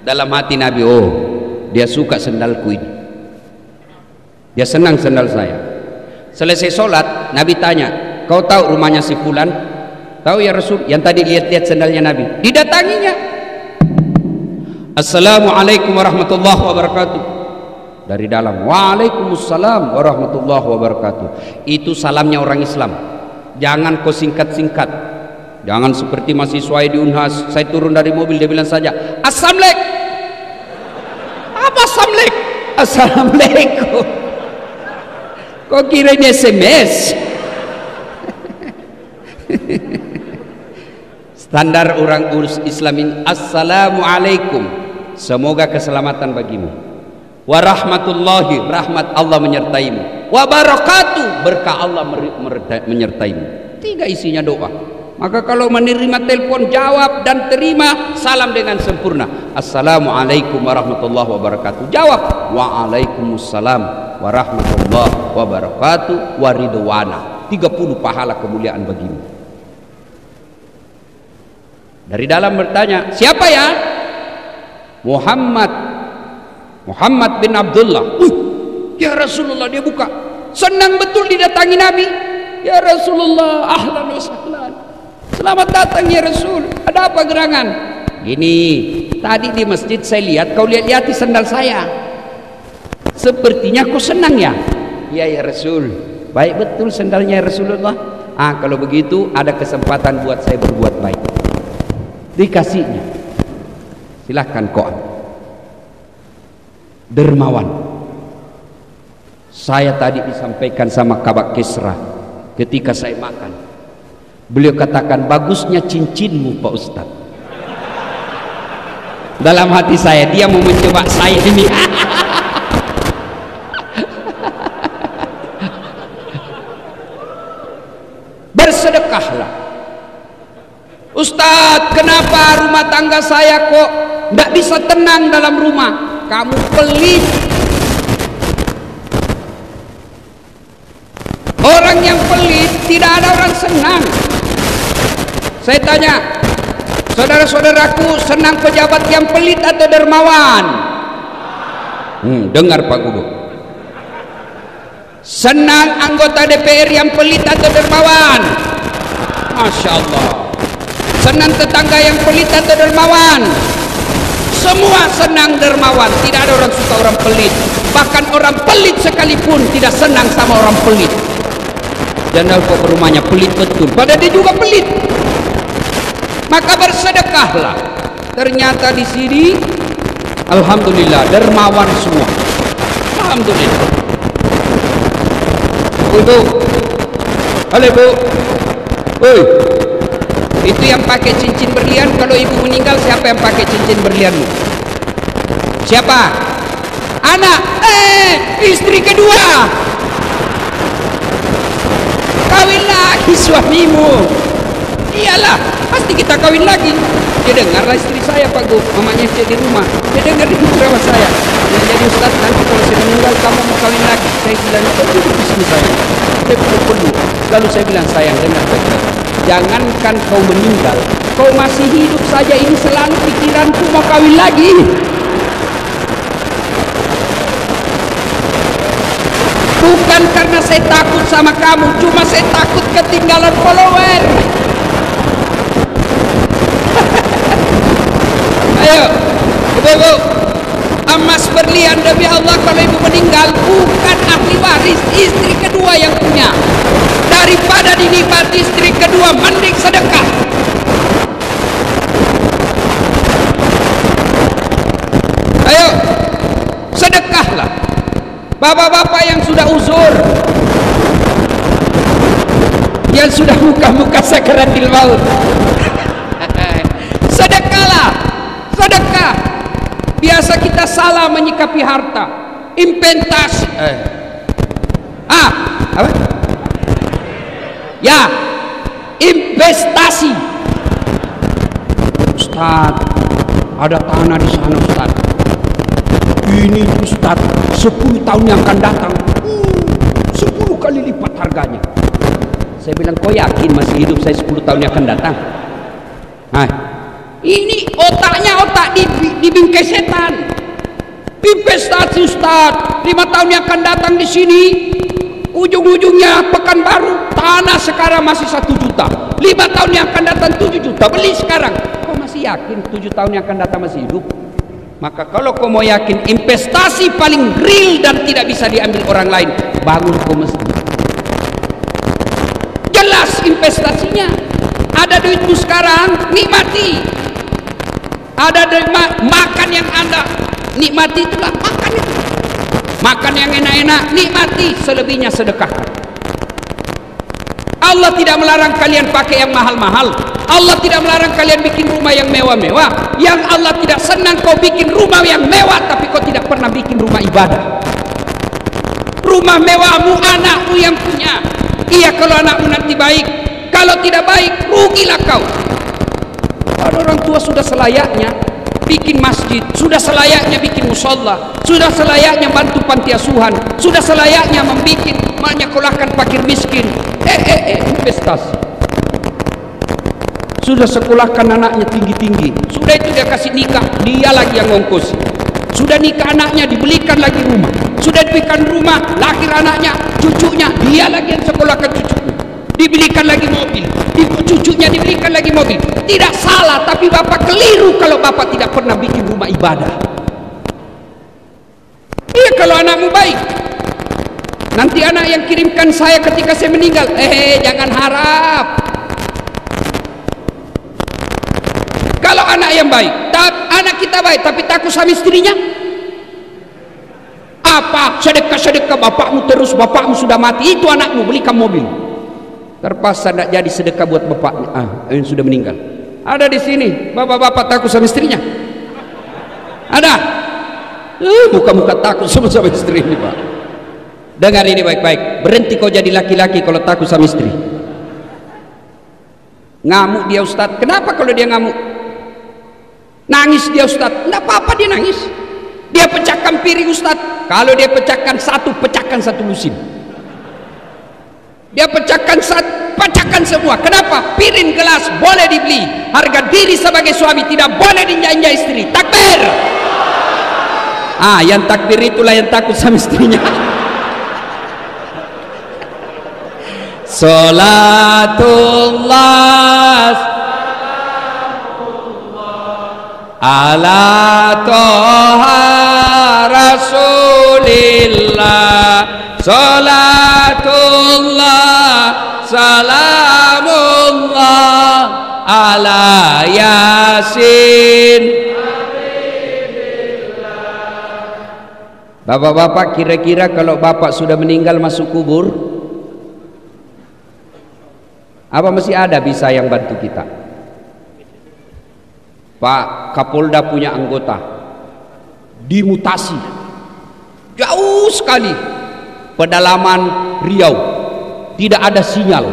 Dalam hati Nabi, oh, dia suka sendalku ini. Dia senang sendal saya. Selesai sholat, Nabi tanya, kau tahu rumahnya si fulan? Tahu ya Rasul, yang tadi lihat-lihat sendalnya Nabi. Didatanginya. Assalamualaikum warahmatullahi wabarakatuh. Dari dalam, waalaikumsalam warahmatullahi wabarakatuh. Itu salamnya orang Islam. Jangan kau singkat-singkat. Jangan seperti mahasiswa di Unhas, saya turun dari mobil, dia bilang saja Assalamualaikum. Apa Assalamualaikum? Assalamualaikum. Kok kira ini SMS? Standar orang urus Islamin, Assalamualaikum, semoga keselamatan bagimu. Warahmatullahi, rahmat Allah menyertaimu. Wabarakatuh, berkah Allah menyertaimu. 3 isinya doa. Maka kalau menerima telepon, jawab dan terima salam dengan sempurna. Assalamualaikum warahmatullahi wabarakatuh. Jawab, waalaikumsalam warahmatullahi wabarakatuh waridwana. 30 pahala kemuliaan bagimu. Dari dalam bertanya, siapa ya? Muhammad bin Abdullah. Ya Rasulullah, dia buka. Senang betul didatangi Nabi. Ya Rasulullah, ahlan wa sahlan. Selamat datang ya Rasul. Ada apa gerangan? Gini, tadi di masjid saya lihat kau lihat-lihat sendal saya. Sepertinya kau senang ya? Iya ya Rasul. Baik betul sendalnya ya Rasulullah. Kalau begitu ada kesempatan buat saya berbuat baik. Dikasihnya. Silahkan kau. Dermawan. Saya tadi disampaikan sama Kabak Kisra ketika saya makan. Beliau katakan, bagusnya cincinmu Pak Ustadz. dalam hati saya, dia mau mencoba saya ini. Bersedekahlah. Ustadz, kenapa rumah tangga saya kok tidak bisa tenang dalam rumah? Kamu pelit. Orang yang pelit tidak ada orang senang. Saya tanya, saudara-saudaraku, senang pejabat yang pelit atau dermawan? Dengar Pak Guru. Senang anggota DPR yang pelit atau dermawan? Masya Allah. Senang tetangga yang pelit atau dermawan? Semua senang dermawan. Tidak ada orang suka orang pelit. Bahkan orang pelit sekalipun tidak senang sama orang pelit. Jangan kok rumahnya pelit betul, padahal dia juga pelit. Maka bersedekahlah. Ternyata di sini, alhamdulillah, dermawan semua. Alhamdulillah. Bu, halo Bu. Woi, itu yang pakai cincin berlian, kalau ibu meninggal siapa yang pakai cincin berlianmu? Siapa? Anak. Istri kedua. Kawin lagi suamimu. Iyalah, pasti kita kawin lagi. Dia dengarlah istri saya Pak Gu, mamanya di rumah. Dia dengar di ceramah saya. Dia jadi Ustaz, nanti kalau saya meninggal kamu mau kawin lagi. Saya bilang, itu istri saya. Dia perlu. Lalu saya bilang, sayang, dengar baik-baik. Jangankan kau meninggal, kau masih hidup saja ini selalu pikiranku mau kawin lagi. Bukan karena saya takut sama kamu, cuma saya takut ketinggalan follower. Ayo, ibu-ibu, emas berlian demi Allah, kalau ibu meninggal bukan ahli waris, istri kedua yang punya. Daripada dinikmati istri kedua, mending sedekah. Ayo, sedekahlah. Bapak-bapak yang sudah uzur, yang sudah muka-muka sakaratil maut, sedekahlah. Sedekah. Biasa kita salah menyikapi harta. Investasi. Apa? Ya, investasi. Ustaz, ada tanah di sana Ustaz. Ini Ustaz, 10 tahun yang akan datang 10 kali lipat harganya. Saya bilang, kau yakin masih hidup saya 10 tahun yang akan datang? Ini otaknya otak dibingkai setan. Investasi Ustaz, 5 tahun yang akan datang di sini, ujung-ujungnya Pekanbaru, tanah sekarang masih 1 juta. 5 tahun yang akan datang 7 juta. Beli sekarang. Kau masih yakin 7 tahun yang akan datang masih hidup? Maka kalau kau mau yakin investasi paling real dan tidak bisa diambil orang lain, bangun kau masjid. Jelas investasinya. Ada duitmu sekarang, nikmati. Ada makan yang Anda nikmati, itulah makan itu. Makan yang enak-enak, nikmati. Selebihnya sedekahkan. Allah tidak melarang kalian pakai yang mahal-mahal. Allah tidak melarang kalian bikin rumah yang mewah-mewah. Yang Allah tidak senang kau bikin rumah yang mewah tapi kau tidak pernah bikin rumah ibadah. Rumah mewahmu anakmu yang punya. Iya, kalau anakmu nanti baik. Kalau tidak baik, rugilah kau. Kalau orang tua sudah selayaknya bikin masjid, sudah selayaknya bikin musola, sudah selayaknya bantu panti asuhan, sudah selayaknya menyekolahkan fakir miskin. Investasi. Sudah sekolahkan anaknya tinggi-tinggi, sudah itu dia kasih nikah, dia lagi yang ngongkos. Sudah nikah anaknya, dibelikan lagi rumah. Sudah diberikan rumah, lahir anaknya, cucunya, dia lagi yang sekolahkan cucunya. Dibelikan lagi mobil, cucunya dibelikan lagi mobil. Tidak salah, tapi bapak keliru kalau bapak tidak pernah bikin rumah ibadah. Iya, kalau anakmu baik. Nanti anak yang kirimkan saya ketika saya meninggal, jangan harap. Kalau anak yang baik, anak kita baik, tapi takut sama istrinya. Apa? Sedekah-sedekah bapakmu terus, bapakmu sudah mati, itu anakmu belikan mobil. Terpaksa tidak jadi sedekah buat bapaknya yang sudah meninggal. Ada di sini, bapak-bapak takut sama istrinya. Ada? Muka-muka takut sama istri ini, Pak. Dengar ini baik-baik. Berhenti kau jadi laki-laki kalau takut sama istri. Ngamuk dia Ustadz. Kenapa kalau dia ngamuk? Nangis dia Ustadz. Tidak apa-apa dia nangis. Dia pecahkan piring Ustadz. Kalau dia pecahkan satu lusin. Dia pecahkan semua. Kenapa? Piring gelas boleh dibeli. Harga diri sebagai suami tidak boleh diinjak-injak istri. Takbir. Yang takbir itulah yang takut sama istrinya. Salatullah ala toha rasulillah. Salatullah salamullah ala yasin. Bapak-bapak, kira-kira kalau bapak sudah meninggal masuk kubur, apa masih ada bisa yang bantu kita? Pak Kapolda punya anggota dimutasi jauh sekali, pedalaman Riau, tidak ada sinyal,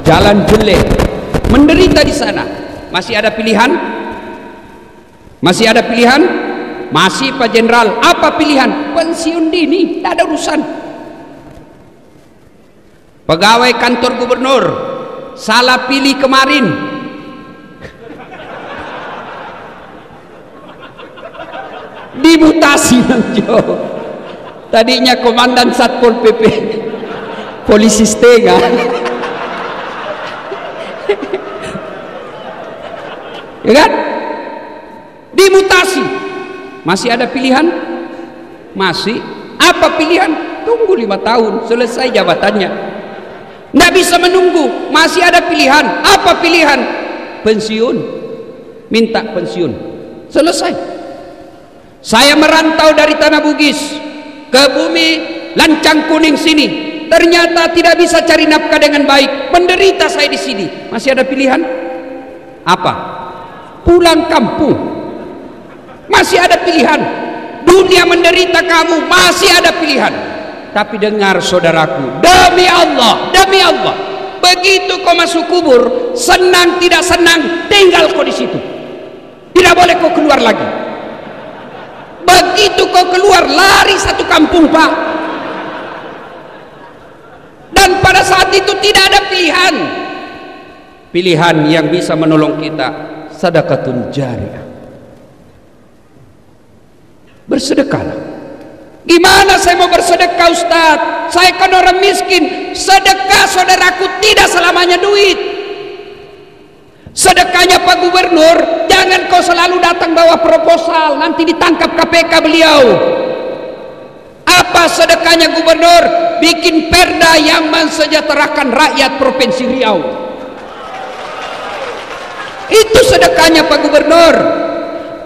jalan jelek, menderita di sana. Masih ada pilihan? Masih ada pilihan? Masih Pak Jenderal. Apa pilihan? Pensiun dini, tidak ada urusan. Pegawai kantor gubernur salah pilih kemarin, dimutasi jauh. Tadinya komandan Satpol PP, polisi setengah. Ya kan? Dimutasi. Masih ada pilihan? Masih. Apa pilihan? Tunggu 5 tahun selesai jabatannya. Nggak bisa menunggu. Masih ada pilihan. Apa pilihan? Pensiun. Minta pensiun. Selesai. Saya merantau dari Tanah Bugis ke bumi Lancang Kuning sini. Ternyata tidak bisa cari nafkah dengan baik. Menderita saya di sini. Masih ada pilihan? Apa? Pulang kampung. Masih ada pilihan. Dunia menderita kamu, masih ada pilihan. Tapi dengar saudaraku, demi Allah, begitu kau masuk kubur, senang tidak senang, tinggal kau di situ. Tidak boleh kau keluar lagi. Begitu kau keluar, lari satu kampung, Pak. Dan pada saat itu tidak ada pilihan. Pilihan yang bisa menolong kita, sedekahun jariyah. Bersedekahlah. Gimana saya mau bersedekah, Ustaz? Saya kan orang miskin. Sedekah saudaraku tidak selamanya duit. Sedekahnya Pak Gubernur, jangan kau selalu datang bawa proposal, nanti ditangkap KPK beliau. Apa sedekahnya Gubernur? Bikin perda yang mensejahterakan rakyat Provinsi Riau. Itu sedekahnya Pak Gubernur.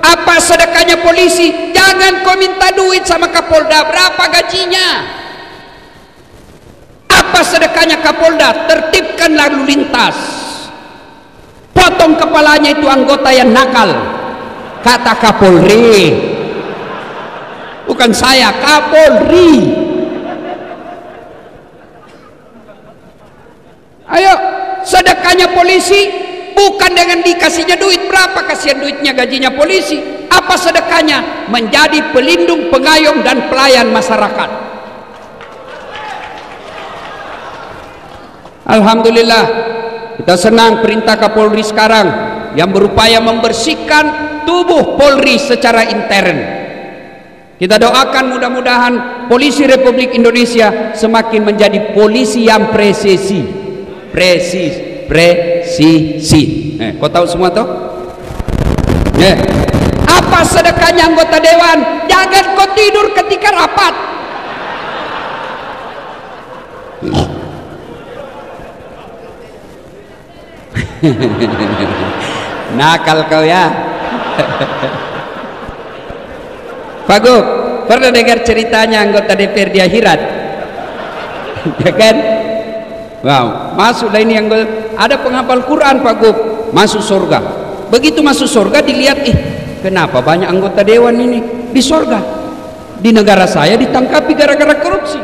Apa sedekahnya polisi? Jangan kau minta duit sama Kapolda. Berapa gajinya? Apa sedekahnya Kapolda? Tertibkan lalu lintas. Potong kepalanya itu anggota yang nakal. Kata Kapolri. Bukan saya, Kapolri. Ayo, sedekahnya polisi bukan dengan dikasihnya duit. Berapa kasihan duitnya gajinya polisi? Apa sedekahnya? Menjadi pelindung, pengayom dan pelayan masyarakat. Alhamdulillah, kita senang perintah Kapolri sekarang yang berupaya membersihkan tubuh Polri secara intern. Kita doakan mudah-mudahan Polisi Republik Indonesia semakin menjadi polisi yang presisi. Kau tahu semua toh? Apa sedekahnya anggota dewan? Jangan kau tidur ketika rapat. Nakal kau ya. Pak Gub, pernah dengar ceritanya anggota DPR di akhirat? Ya kan? Wow, masuklah ini yang ada penghafal Quran Pak Gub, masuk surga. Begitu masuk surga dilihat, kenapa banyak anggota dewan ini di sorga, di negara saya ditangkapi gara-gara korupsi.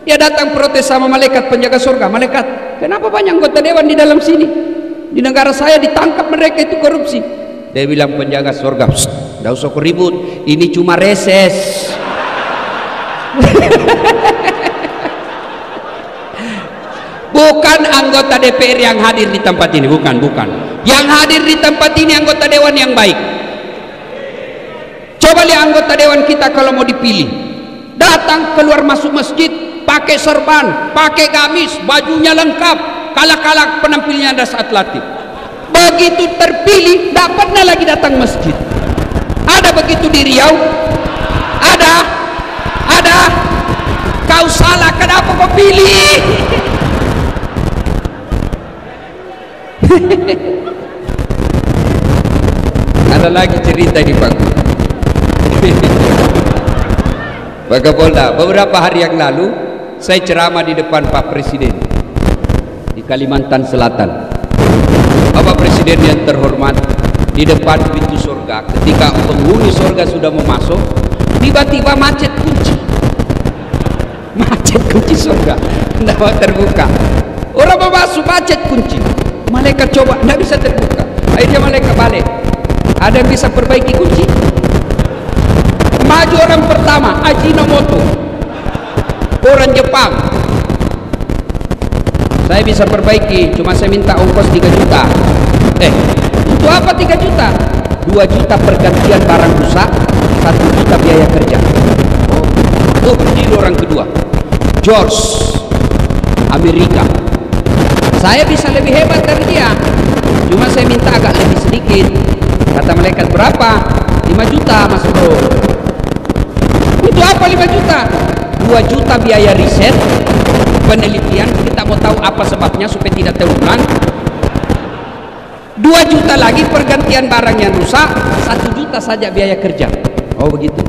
Dia datang protes sama malaikat penjaga surga, malaikat, kenapa banyak anggota dewan di dalam sini, di negara saya ditangkap mereka itu korupsi. Dia bilang penjaga surga, nggak usah ribut, ini cuma reses. Bukan anggota DPR yang hadir di tempat ini, bukan. Yang hadir di tempat ini anggota dewan yang baik. Coba lihat anggota dewan kita kalau mau dipilih, datang keluar masuk masjid pakai serban, pakai gamis, bajunya lengkap, kalah penampilnya ada saat latih. Begitu terpilih, tidak pernah lagi datang masjid. Ada begitu di Riau? Ada. Kau salah, kenapa kau pilih? Ada lagi cerita di Pak Kapolda. Beberapa hari yang lalu saya ceramah di depan Pak Presiden di Kalimantan Selatan. Bapak Presiden yang terhormat, di depan pintu surga, ketika penghuni surga sudah mau masuk, tiba-tiba macet kunci surga, tidak mau terbuka. Orang mau masuk, macet kunci, malaikat coba tidak bisa terbuka. Akhirnya malaikat balik, ada yang bisa perbaiki kunci? Maju orang pertama, Ajinomoto, orang Jepang. Saya bisa perbaiki, cuma saya minta ongkos 3 juta. Untuk apa 3 juta? 2 juta pergantian barang rusak, 1 juta biaya kerja. Berdiri orang kedua, George, Amerika. Saya bisa lebih hebat dari dia, cuma saya minta agak lebih sedikit. Kata malaikat, berapa? 5 juta mas bro. Itu apa 5 juta? 2 juta biaya riset, penelitian, kita mau tahu apa sebabnya supaya tidak terulang. 2 juta lagi pergantian barang yang rusak, 1 juta saja biaya kerja. Oh begitu.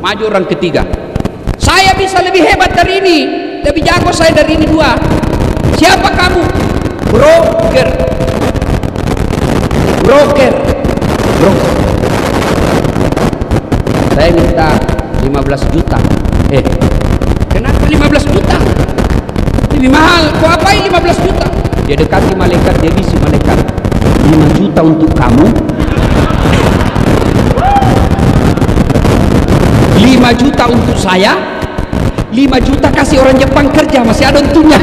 Maju orang ketiga, saya bisa lebih hebat dari ini, lebih jago saya dari ini 2. Siapa kamu? Broker. Saya minta 15 juta. Kenapa 15 juta? Lebih mahal. Kau apain 15 juta? Dia dekati malaikat, dia bisi malaikat, 5 juta untuk kamu, 5 juta untuk saya, 5 juta kasih orang Jepang kerja, masih ada untungnya.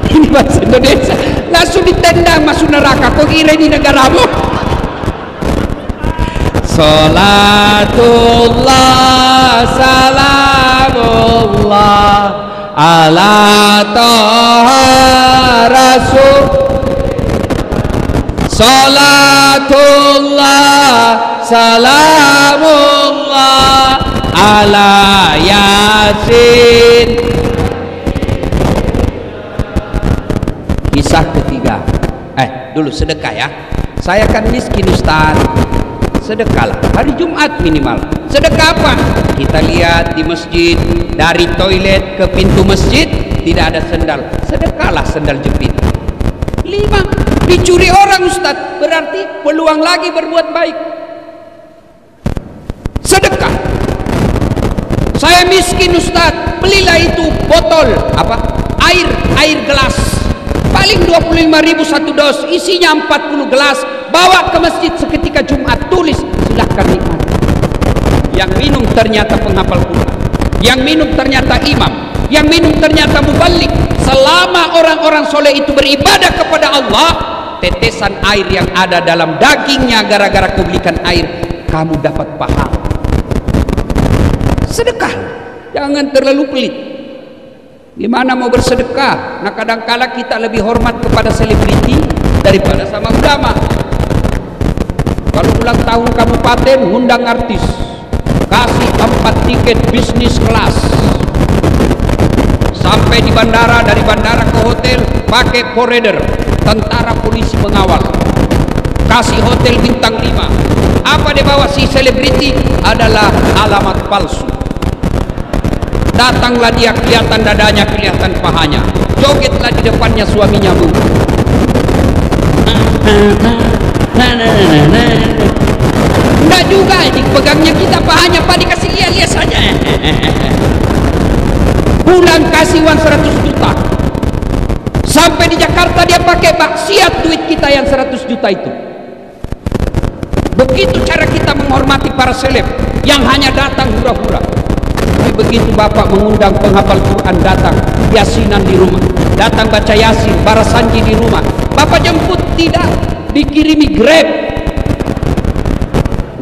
Ini bahasa Indonesia, langsung ditendang masuk neraka. Kau kira ini negaramu? Salatullah salamullah ala taha rasul. Salatullah salamullah ala yasin. Kisah ketiga. Dulu sedekah ya. Saya kan miskin Ustaz. Sedekahlah hari Jumat minimal. Sedekah apa? Kita lihat di masjid, dari toilet ke pintu masjid tidak ada sendal, sedekahlah sendal jepit. 5 dicuri orang Ustaz, berarti peluang lagi berbuat baik. Sedekah. Saya miskin Ustaz, belilah itu botol air gelas, paling 25.000 satu dos, isinya 40 gelas, bawa ke masjid seketika Jumat, tulis silahkan nikmati. Yang minum ternyata penghafal Quran, yang minum ternyata imam, yang minum ternyata mubalik. Selama orang-orang soleh itu beribadah kepada Allah, tetesan air yang ada dalam dagingnya gara-gara kebelikan air, kamu dapat pahala. Sedekah, jangan terlalu pelit. Gimana mau bersedekah? Nah kadang-kala kita lebih hormat kepada selebriti daripada sama ulama. Kalau ulang tahun kabupaten, undang artis, kasih 4 tiket bisnis kelas. Sampai di bandara, dari bandara ke hotel pakai forerunner, tentara polisi mengawal. Kasih hotel bintang 5. Apa dia bawa si selebriti? Adalah alamat palsu. Datanglah dia, kelihatan dadanya, kelihatan pahanya, jogetlah di depannya suaminya, Bu. Enggak juga, dipegangnya kita pahanya Pak, dikasih lihat-lihat saja. Pulang kasih uang 100 juta. Sampai di Jakarta dia pakai maksiat duit kita yang 100 juta itu. Begitu cara kita menghormati para seleb yang hanya datang hura-hura. Tapi begitu Bapak mengundang penghafal Quran datang, yasinan di rumah, datang baca yasin, barasanji di rumah, Bapak jemput tidak, dikirimi Grab.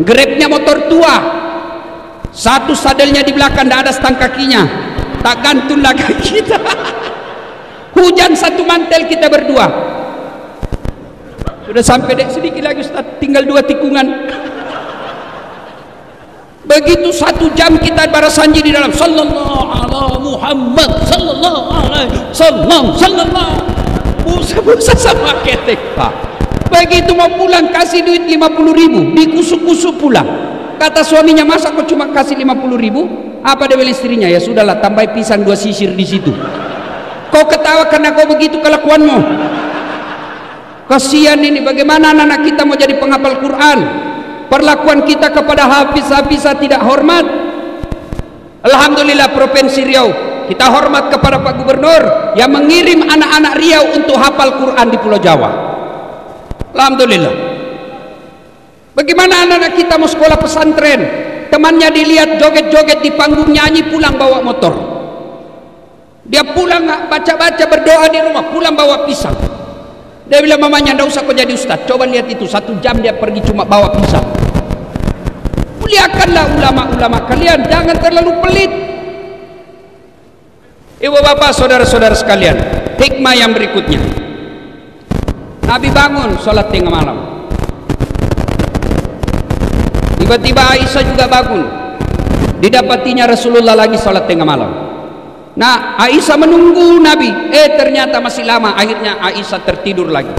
Grabnya motor tua, satu sadelnya di belakang, tidak ada stang kakinya, tak gantung lagi kita. Hujan satu mantel kita berdua. Sudah sampai dek sedikit lagi Ustaz, tinggal 2 tikungan. Begitu 1 jam kita barasanji di dalam, sallallahu ala Muhammad, sallallahu alaihi sallallahu. Busa-busa sama ketek Pak. Begitu mau pulang kasih duit 50.000, dikusuk-kusuk pulang. Kata suaminya, masa kau cuma kasih 50.000? Apa dia bilang istrinya? Ya sudahlah, tambah pisang 2 sisir di situ. Kau ketawa karena kau begitu kelakuanmu. Kasihan ini, bagaimana anak-anak kita mau jadi penghafal Quran? Perlakuan kita kepada hafiz-hafiz tidak hormat. Alhamdulillah Provinsi Riau, kita hormat kepada Pak Gubernur yang mengirim anak-anak Riau untuk hafal Quran di Pulau Jawa. Alhamdulillah. Bagaimana anak-anak kita mau sekolah pesantren, temannya dilihat joget-joget di panggung nyanyi, pulang bawa motor. Dia pulang baca-baca berdoa di rumah, pulang bawa pisang. Dia bilang mamanya, ndak usah kau jadi ustaz, coba lihat itu 1 jam dia pergi cuma bawa pisang. Muliakanlah ulama-ulama kalian, jangan terlalu pelit. Ibu bapak saudara-saudara sekalian, hikmah yang berikutnya, Nabi bangun sholat tengah malam. Tiba-tiba Aisyah juga bangun, didapatinya Rasulullah lagi sholat tengah malam. Nah, Aisyah menunggu Nabi, ternyata masih lama. Akhirnya Aisyah tertidur lagi.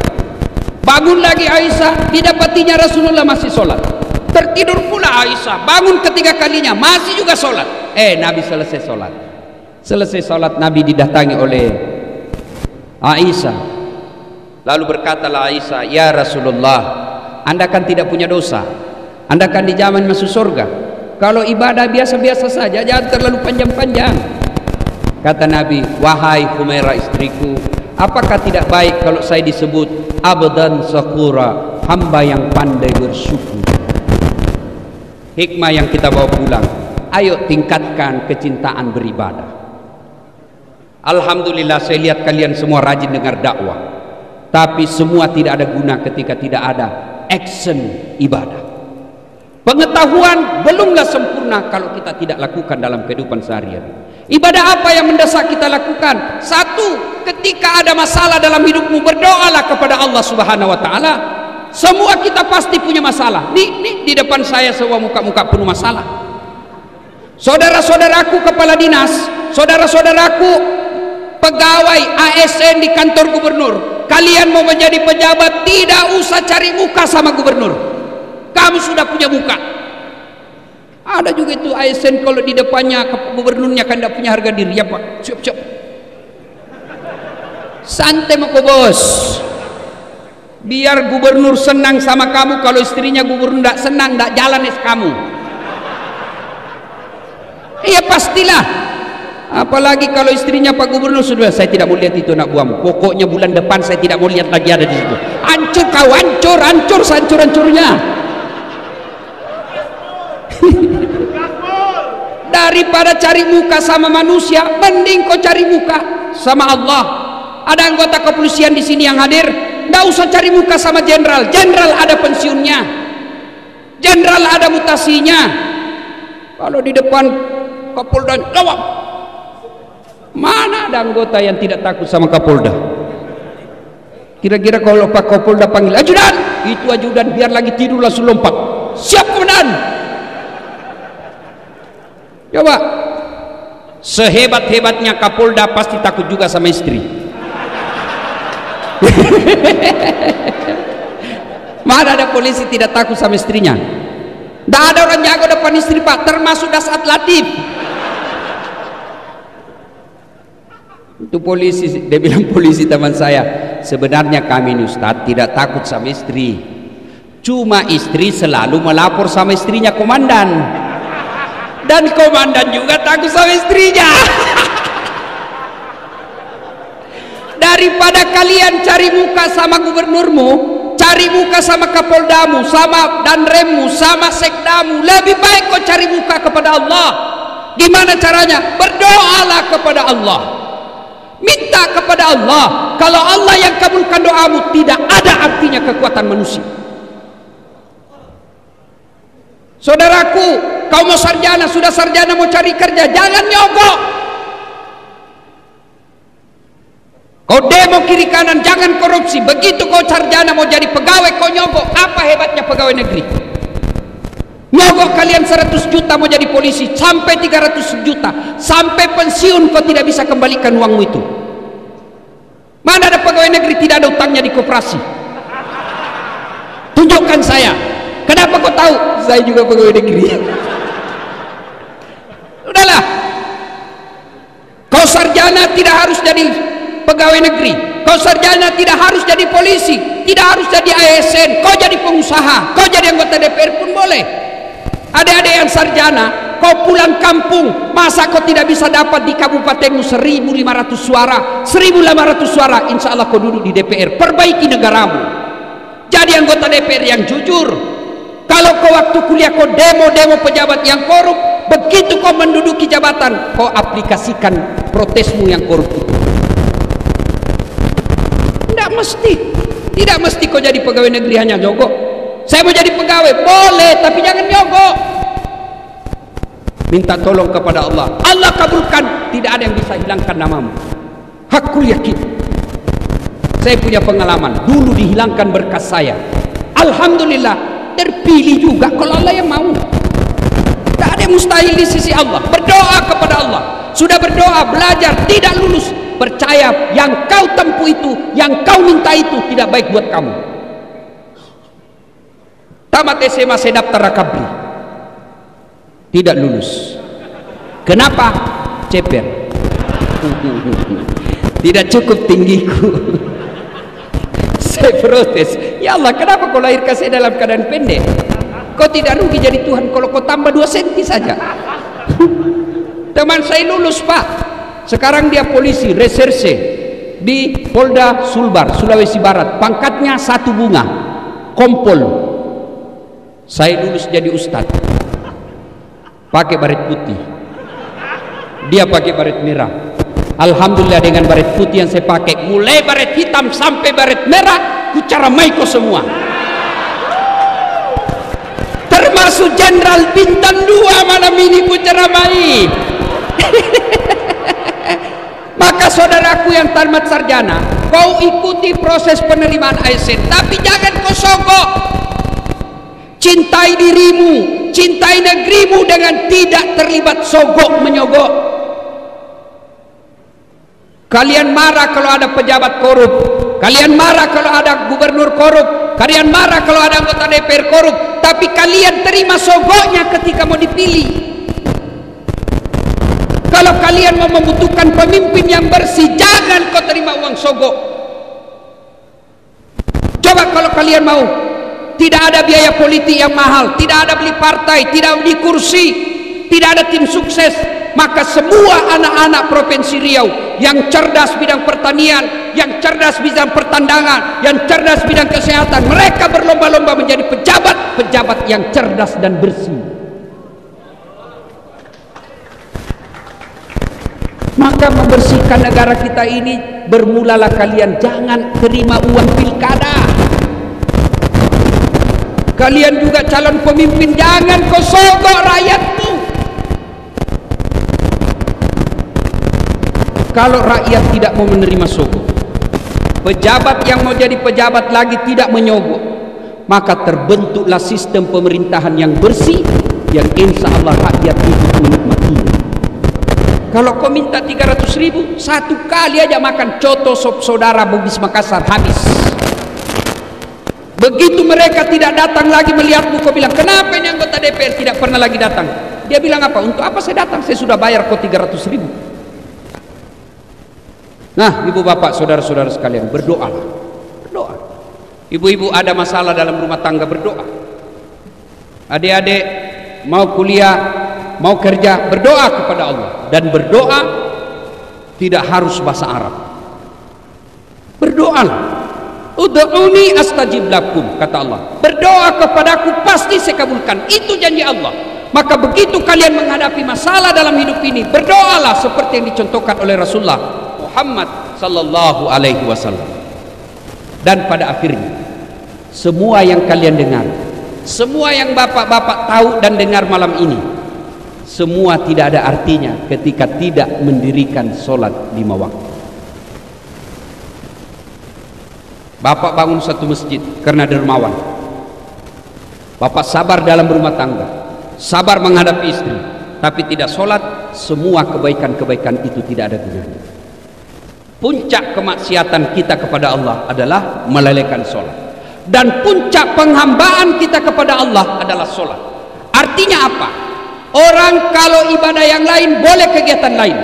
Bangun lagi Aisyah, didapatinya Rasulullah masih sholat. Tertidur pula Aisyah, bangun ketiga kalinya, masih juga sholat. Nabi selesai sholat. Selesai sholat, Nabi didatangi oleh Aisyah. Lalu berkatalah Aisyah, ya Rasulullah, Anda kan tidak punya dosa, Anda kan dijamin masuk surga. Kalau ibadah biasa-biasa saja, jangan terlalu panjang-panjang. Kata Nabi, wahai Humairah istriku, apakah tidak baik kalau saya disebut abdan syakura, hamba yang pandai bersyukur? Hikmah yang kita bawa pulang, ayo tingkatkan kecintaan beribadah. Alhamdulillah saya lihat kalian semua rajin dengar dakwah, tapi semua tidak ada guna ketika tidak ada action ibadah. Pengetahuan belumlah sempurna kalau kita tidak lakukan dalam kehidupan sehari-hari. Ibadah apa yang mendesak kita lakukan? 1, ketika ada masalah dalam hidupmu, berdoalah kepada Allah Subhanahu wa taala. Semua kita pasti punya masalah. Nih di depan saya semua muka-muka penuh masalah. Saudara-saudaraku kepala dinas, saudara-saudaraku pegawai ASN di kantor gubernur, kalian mau menjadi pejabat, tidak usah cari muka sama gubernur. Kamu sudah punya muka. Ada juga itu ASN kalau di depannya gubernurnya kan tidak punya harga diri, ya Pak. Siap-siap. Santai mau bos. Biar gubernur senang sama kamu. Kalau istrinya gubernur tidak senang, tidak jalan kamu. Iya pastilah. Apalagi kalau istrinya Pak Gubernur, sudah saya tidak mau lihat itu anak buahmu. Pokoknya bulan depan saya tidak mau lihat lagi ada di situ. Hancur kau, hancur, hancur, hancur-hancurnya. Daripada cari muka sama manusia, mending kau cari muka sama Allah. Ada anggota kepolisian di sini yang hadir, nggak usah cari muka sama jenderal. Jenderal ada pensiunnya, jenderal ada mutasinya. Kalau di depan Kapolda, jawab. Mana ada anggota yang tidak takut sama Kapolda? Kira-kira kalau Pak Kapolda panggil ajudan, itu ajudan biar lagi tidur langsung lompat. Siap komandan. Coba, sehebat-hebatnya Kapolda pasti takut juga sama istri. Mana ada polisi tidak takut sama istrinya? Tidak ada orang jago depan istri Pak, termasuk Dasat Latif. Itu polisi, dia bilang polisi teman saya, sebenarnya kami ini Ustaz tidak takut sama istri, Cuma istri selalu melapor sama istrinya komandan, dan komandan juga takut sama istrinya. Daripada kalian cari muka sama gubernurmu, cari muka sama kapoldamu, sama danremmu, sama sekdamu, lebih baik kau cari muka kepada Allah. Gimana caranya? Berdoalah kepada Allah, minta kepada Allah. Kalau Allah yang kabulkan doamu, tidak ada artinya kekuatan manusia. Saudaraku, kau mau sarjana, sudah sarjana mau cari kerja, jangan nyogok. Kau demo kiri kanan, jangan korupsi. Begitu kau sarjana mau jadi pegawai, kau nyogok. Apa hebatnya pegawai negeri? Nyogok kalian 100 juta mau jadi polisi, sampai 300 juta, sampai pensiun kau tidak bisa kembalikan uangmu itu. Mana ada pegawai negeri tidak ada utangnya di koperasi? Tunjukkan saya. Kenapa kau tahu? Saya juga pegawai negeri. Udahlah. Kau sarjana tidak harus jadi pegawai negeri, kau sarjana tidak harus jadi polisi, tidak harus jadi ASN, kau jadi pengusaha, kau jadi anggota DPR pun boleh. Adik-adik yang sarjana, kau pulang kampung, masa kau tidak bisa dapat di kabupatenmu 1.500 suara, 1.500 suara, insya Allah kau duduk di DPR. Perbaiki negaramu, jadi anggota DPR yang jujur. Kalau kau waktu kuliah kau demo pejabat yang korup, begitu kau menduduki jabatan, kau aplikasikan protesmu yang korup itu. Tidak mesti kau jadi pegawai negeri hanya nyogok. Saya mau jadi pegawai, boleh, tapi jangan nyogok. Minta tolong kepada Allah, Allah kabulkan, tidak ada yang bisa hilangkan namamu. Hakul yakin. Saya punya pengalaman, dulu dihilangkan berkas saya, alhamdulillah terpilih juga kalau Allah yang mau. Tak ada yang mustahil di sisi Allah. Berdoa kepada Allah, sudah berdoa, belajar, tidak lulus, percaya yang kau tempuh itu, yang kau minta itu tidak baik buat kamu. Tamat SMA saya daftar Rakabri, tidak lulus. Kenapa? Ceper. Tidak cukup tinggiku. Saya protes, ya Allah, kenapa kau lahirkan saya dalam keadaan pendek? Kau tidak rugi jadi Tuhan kalau kau tambah 2 senti saja. Teman saya lulus, Pak. Sekarang dia polisi reserse di Polda Sulbar, Sulawesi Barat. Pangkatnya 1 bunga, kompol. Saya lulus jadi ustadz, pakai baret putih, dia pakai baret merah. Alhamdulillah dengan baret putih yang saya pakai, mulai baret hitam sampai baret merah, ku caramai kau semua, termasuk Jenderal Bintang 2 malam ini ku caramai. Maka saudaraku yang tamat sarjana, kau ikuti proses penerimaan ASN, tapi jangan kau sogok. Cintai dirimu, cintai negerimu dengan tidak terlibat sogok menyogok. Kalian marah kalau ada pejabat korup, kalian marah kalau ada gubernur korup, kalian marah kalau ada anggota DPR korup, tapi kalian terima sogoknya ketika mau dipilih. Kalau kalian mau membutuhkan pemimpin yang bersih, jangan kau terima uang sogok. Coba kalau kalian mau, tidak ada biaya politik yang mahal, tidak ada beli partai, tidak beli kursi, tidak ada tim sukses, maka semua anak-anak Provinsi Riau yang cerdas bidang pertanian, yang cerdas bidang pertandangan, yang cerdas bidang kesehatan, mereka berlomba-lomba menjadi pejabat-pejabat yang cerdas dan bersih. Maka membersihkan negara kita ini, bermulalah kalian jangan terima uang pilkada. Kalian juga calon pemimpin, jangan kau sogok rakyatmu. Kalau rakyat tidak mau menerima sogok, pejabat yang mau jadi pejabat lagi tidak menyogok, maka terbentuklah sistem pemerintahan yang bersih, yang insya Allah rakyat itu menikmatinya. Kalau kau minta 300.000, 1 kali aja makan coto sop saudara Bugis Makassar habis. Begitu mereka tidak datang lagi melihatmu, kau bilang, kenapa ini anggota DPR tidak pernah lagi datang? Dia bilang apa? Untuk apa saya datang? Saya sudah bayar kau 300.000. Nah, ibu bapak, saudara-saudara sekalian, berdoalah. Berdoa. Ibu-ibu ada masalah dalam rumah tangga, berdoa. Adik-adik mau kuliah, mau kerja, berdoa kepada Allah. Dan berdoa tidak harus bahasa Arab. Berdoalah. Ud'uni astajib lakum, kata Allah. Berdoa kepadaku pasti saya kabulkan. Itu janji Allah. Maka begitu kalian menghadapi masalah dalam hidup ini, berdoalah seperti yang dicontohkan oleh Rasulullah Muhammad sallallahu alaihi wasallam. Dan pada akhirnya, semua yang kalian dengar, semua yang bapak-bapak tahu dan dengar malam ini, semua tidak ada artinya ketika tidak mendirikan sholat 5 waktu. Bapak bangun satu masjid karena dermawan. Bapak sabar dalam rumah tangga, sabar menghadapi istri, tapi tidak sholat, semua kebaikan-kebaikan itu tidak ada gunanya. Puncak kemaksiatan kita kepada Allah adalah melalaikan sholat. Dan puncak penghambaan kita kepada Allah adalah sholat. Artinya apa? Orang kalau ibadah yang lain boleh kegiatan lain.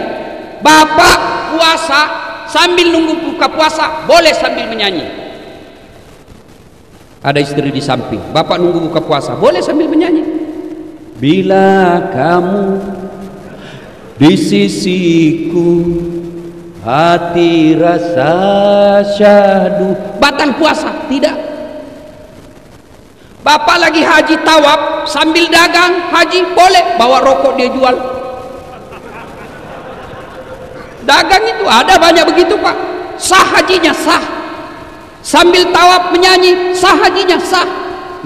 Bapak puasa sambil nunggu buka puasa, boleh sambil menyanyi. Ada istri di samping, bapak nunggu buka puasa, boleh sambil menyanyi. Bila kamu di sisiku, hati rasa syahdu. Batal puasa? Tidak. Bapak lagi haji tawaf sambil dagang haji, boleh bawa rokok dia jual. Dagang itu ada banyak begitu Pak, sah hajinya, sah. Sambil tawaf menyanyi, sah hajinya, sah.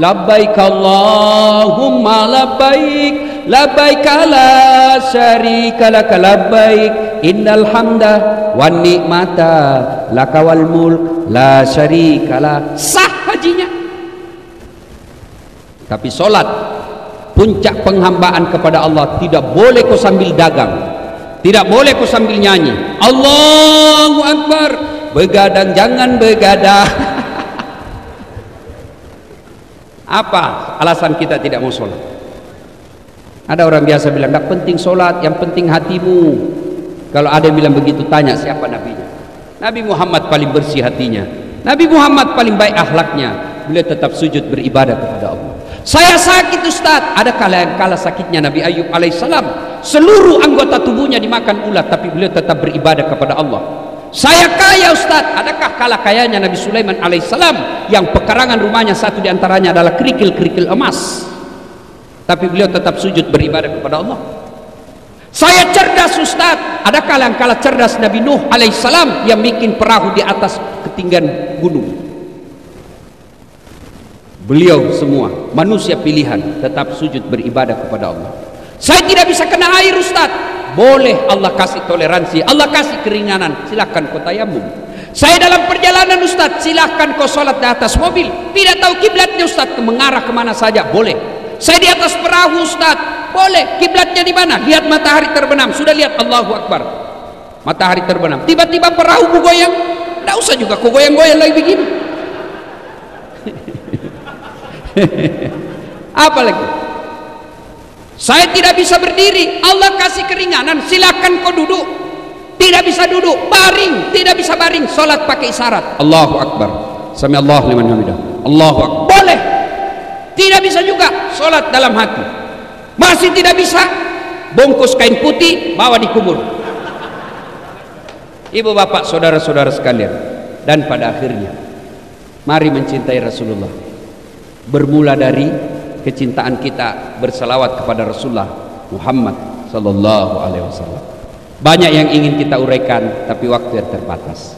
Labbaik Allahumma labbaik, labbaik la syarika lak labbaik, innal hamda wan ni'mata laka wal mulk la syarika lak. Sah hajinya. Tapi solat, puncak penghambaan kepada Allah, tidak boleh kau sambil dagang, tidak boleh kau sambil nyanyi. Allahu Akbar. Begadang jangan begadang. Apa alasan kita tidak mau sholat? Ada orang biasa bilang, tak penting sholat, yang penting hatimu. Kalau ada yang bilang begitu, tanya siapa nabinya. Nabi Muhammad paling bersih hatinya, Nabi Muhammad paling baik akhlaknya. Beliau tetap sujud beribadah kepada Allah. Saya sakit Ustaz, ada kala sakitnya Nabi Ayub alaihissalam, seluruh anggota tubuhnya dimakan ulat, tapi beliau tetap beribadah kepada Allah. Saya kaya Ustaz, adakah kala kayanya Nabi Sulaiman alaihissalam yang pekarangan rumahnya satu diantaranya adalah kerikil-kerikil emas, tapi beliau tetap sujud beribadah kepada Allah. Saya cerdas Ustaz, adakah yang kala cerdas Nabi Nuh alaihissalam yang bikin perahu di atas ketinggian gunung. Beliau semua manusia pilihan tetap sujud beribadah kepada Allah. Saya tidak bisa kena air Ustaz, boleh Allah kasih toleransi, Allah kasih keringanan, silahkan kau tayamum. Saya dalam perjalanan Ustaz, silahkan kau sholat di atas mobil, tidak tahu kiblatnya Ustaz, mengarah kemana saja, boleh. Saya di atas perahu Ustaz, boleh. Kiblatnya di mana? Lihat matahari terbenam, sudah lihat, Allahu Akbar, matahari terbenam, tiba-tiba perahu bergoyang, tidak usah juga kau goyang-goyang lagi begini. Apa lagi? Saya tidak bisa berdiri, Allah kasih keringanan, silakan kau duduk. Tidak bisa duduk, baring, tidak bisa baring, sholat pakai isyarat. Allahu Akbar, sami Allahu liman hamidah, Allahu Akbar, boleh. Tidak bisa juga sholat dalam hati, masih tidak bisa, bungkus kain putih bawa di kubur. Ibu bapak saudara-saudara sekalian, dan pada akhirnya mari mencintai Rasulullah, bermula dari kecintaan kita berselawat kepada Rasulullah Muhammad sallallahu alaihi wasallam. Banyak yang ingin kita uraikan, tapi waktu yang terbatas.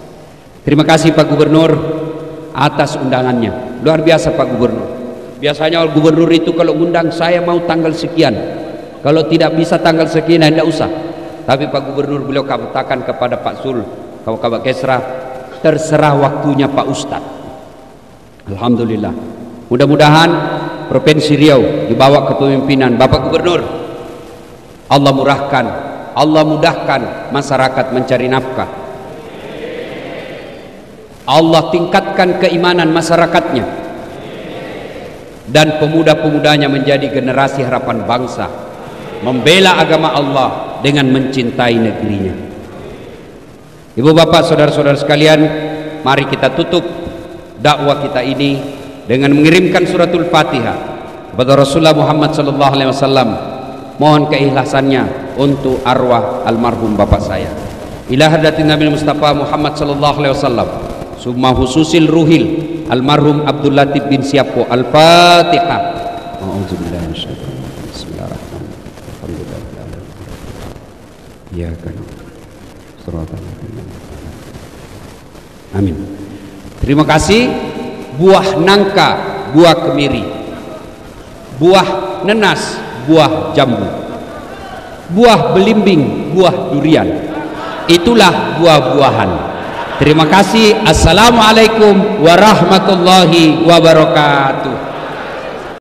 Terima kasih Pak Gubernur atas undangannya, luar biasa Pak Gubernur. Biasanya Gubernur itu kalau undang, saya mau tanggal sekian, kalau tidak bisa tanggal sekian tidak usah. Tapi Pak Gubernur beliau katakan kepada Pak Sul, Kabak Kesra, terserah waktunya Pak Ustadz. Alhamdulillah, mudah-mudahan Provinsi Riau di bawah kepemimpinan Bapak Gubernur, Allah murahkan, Allah mudahkan masyarakat mencari nafkah, Allah tingkatkan keimanan masyarakatnya, dan pemuda-pemudanya menjadi generasi harapan bangsa, membela agama Allah dengan mencintai negerinya. Ibu bapak saudara-saudara sekalian, mari kita tutup dakwah kita ini dengan mengirimkan suratul Fatihah kepada Rasulullah Muhammad sallallahu alaihi wasallam. Mohon keikhlasannya untuk arwah almarhum bapak saya. Ila hadratin Nabi Mustafa Muhammad sallallahu alaihi wasallam. Summa hususil ruhil almarhum Abdul Latif bin Siapo. Al-Fatihah. A'udzubillahi minasyaitonir rajim. Bismillahirrahmanirrahim. Alhamdulillah. Ya kan. Amin. Terima kasih. Buah nangka, buah kemiri, buah nenas, buah jambu, buah belimbing, buah durian, itulah buah-buahan. Terima kasih. Assalamualaikum warahmatullahi wabarakatuh.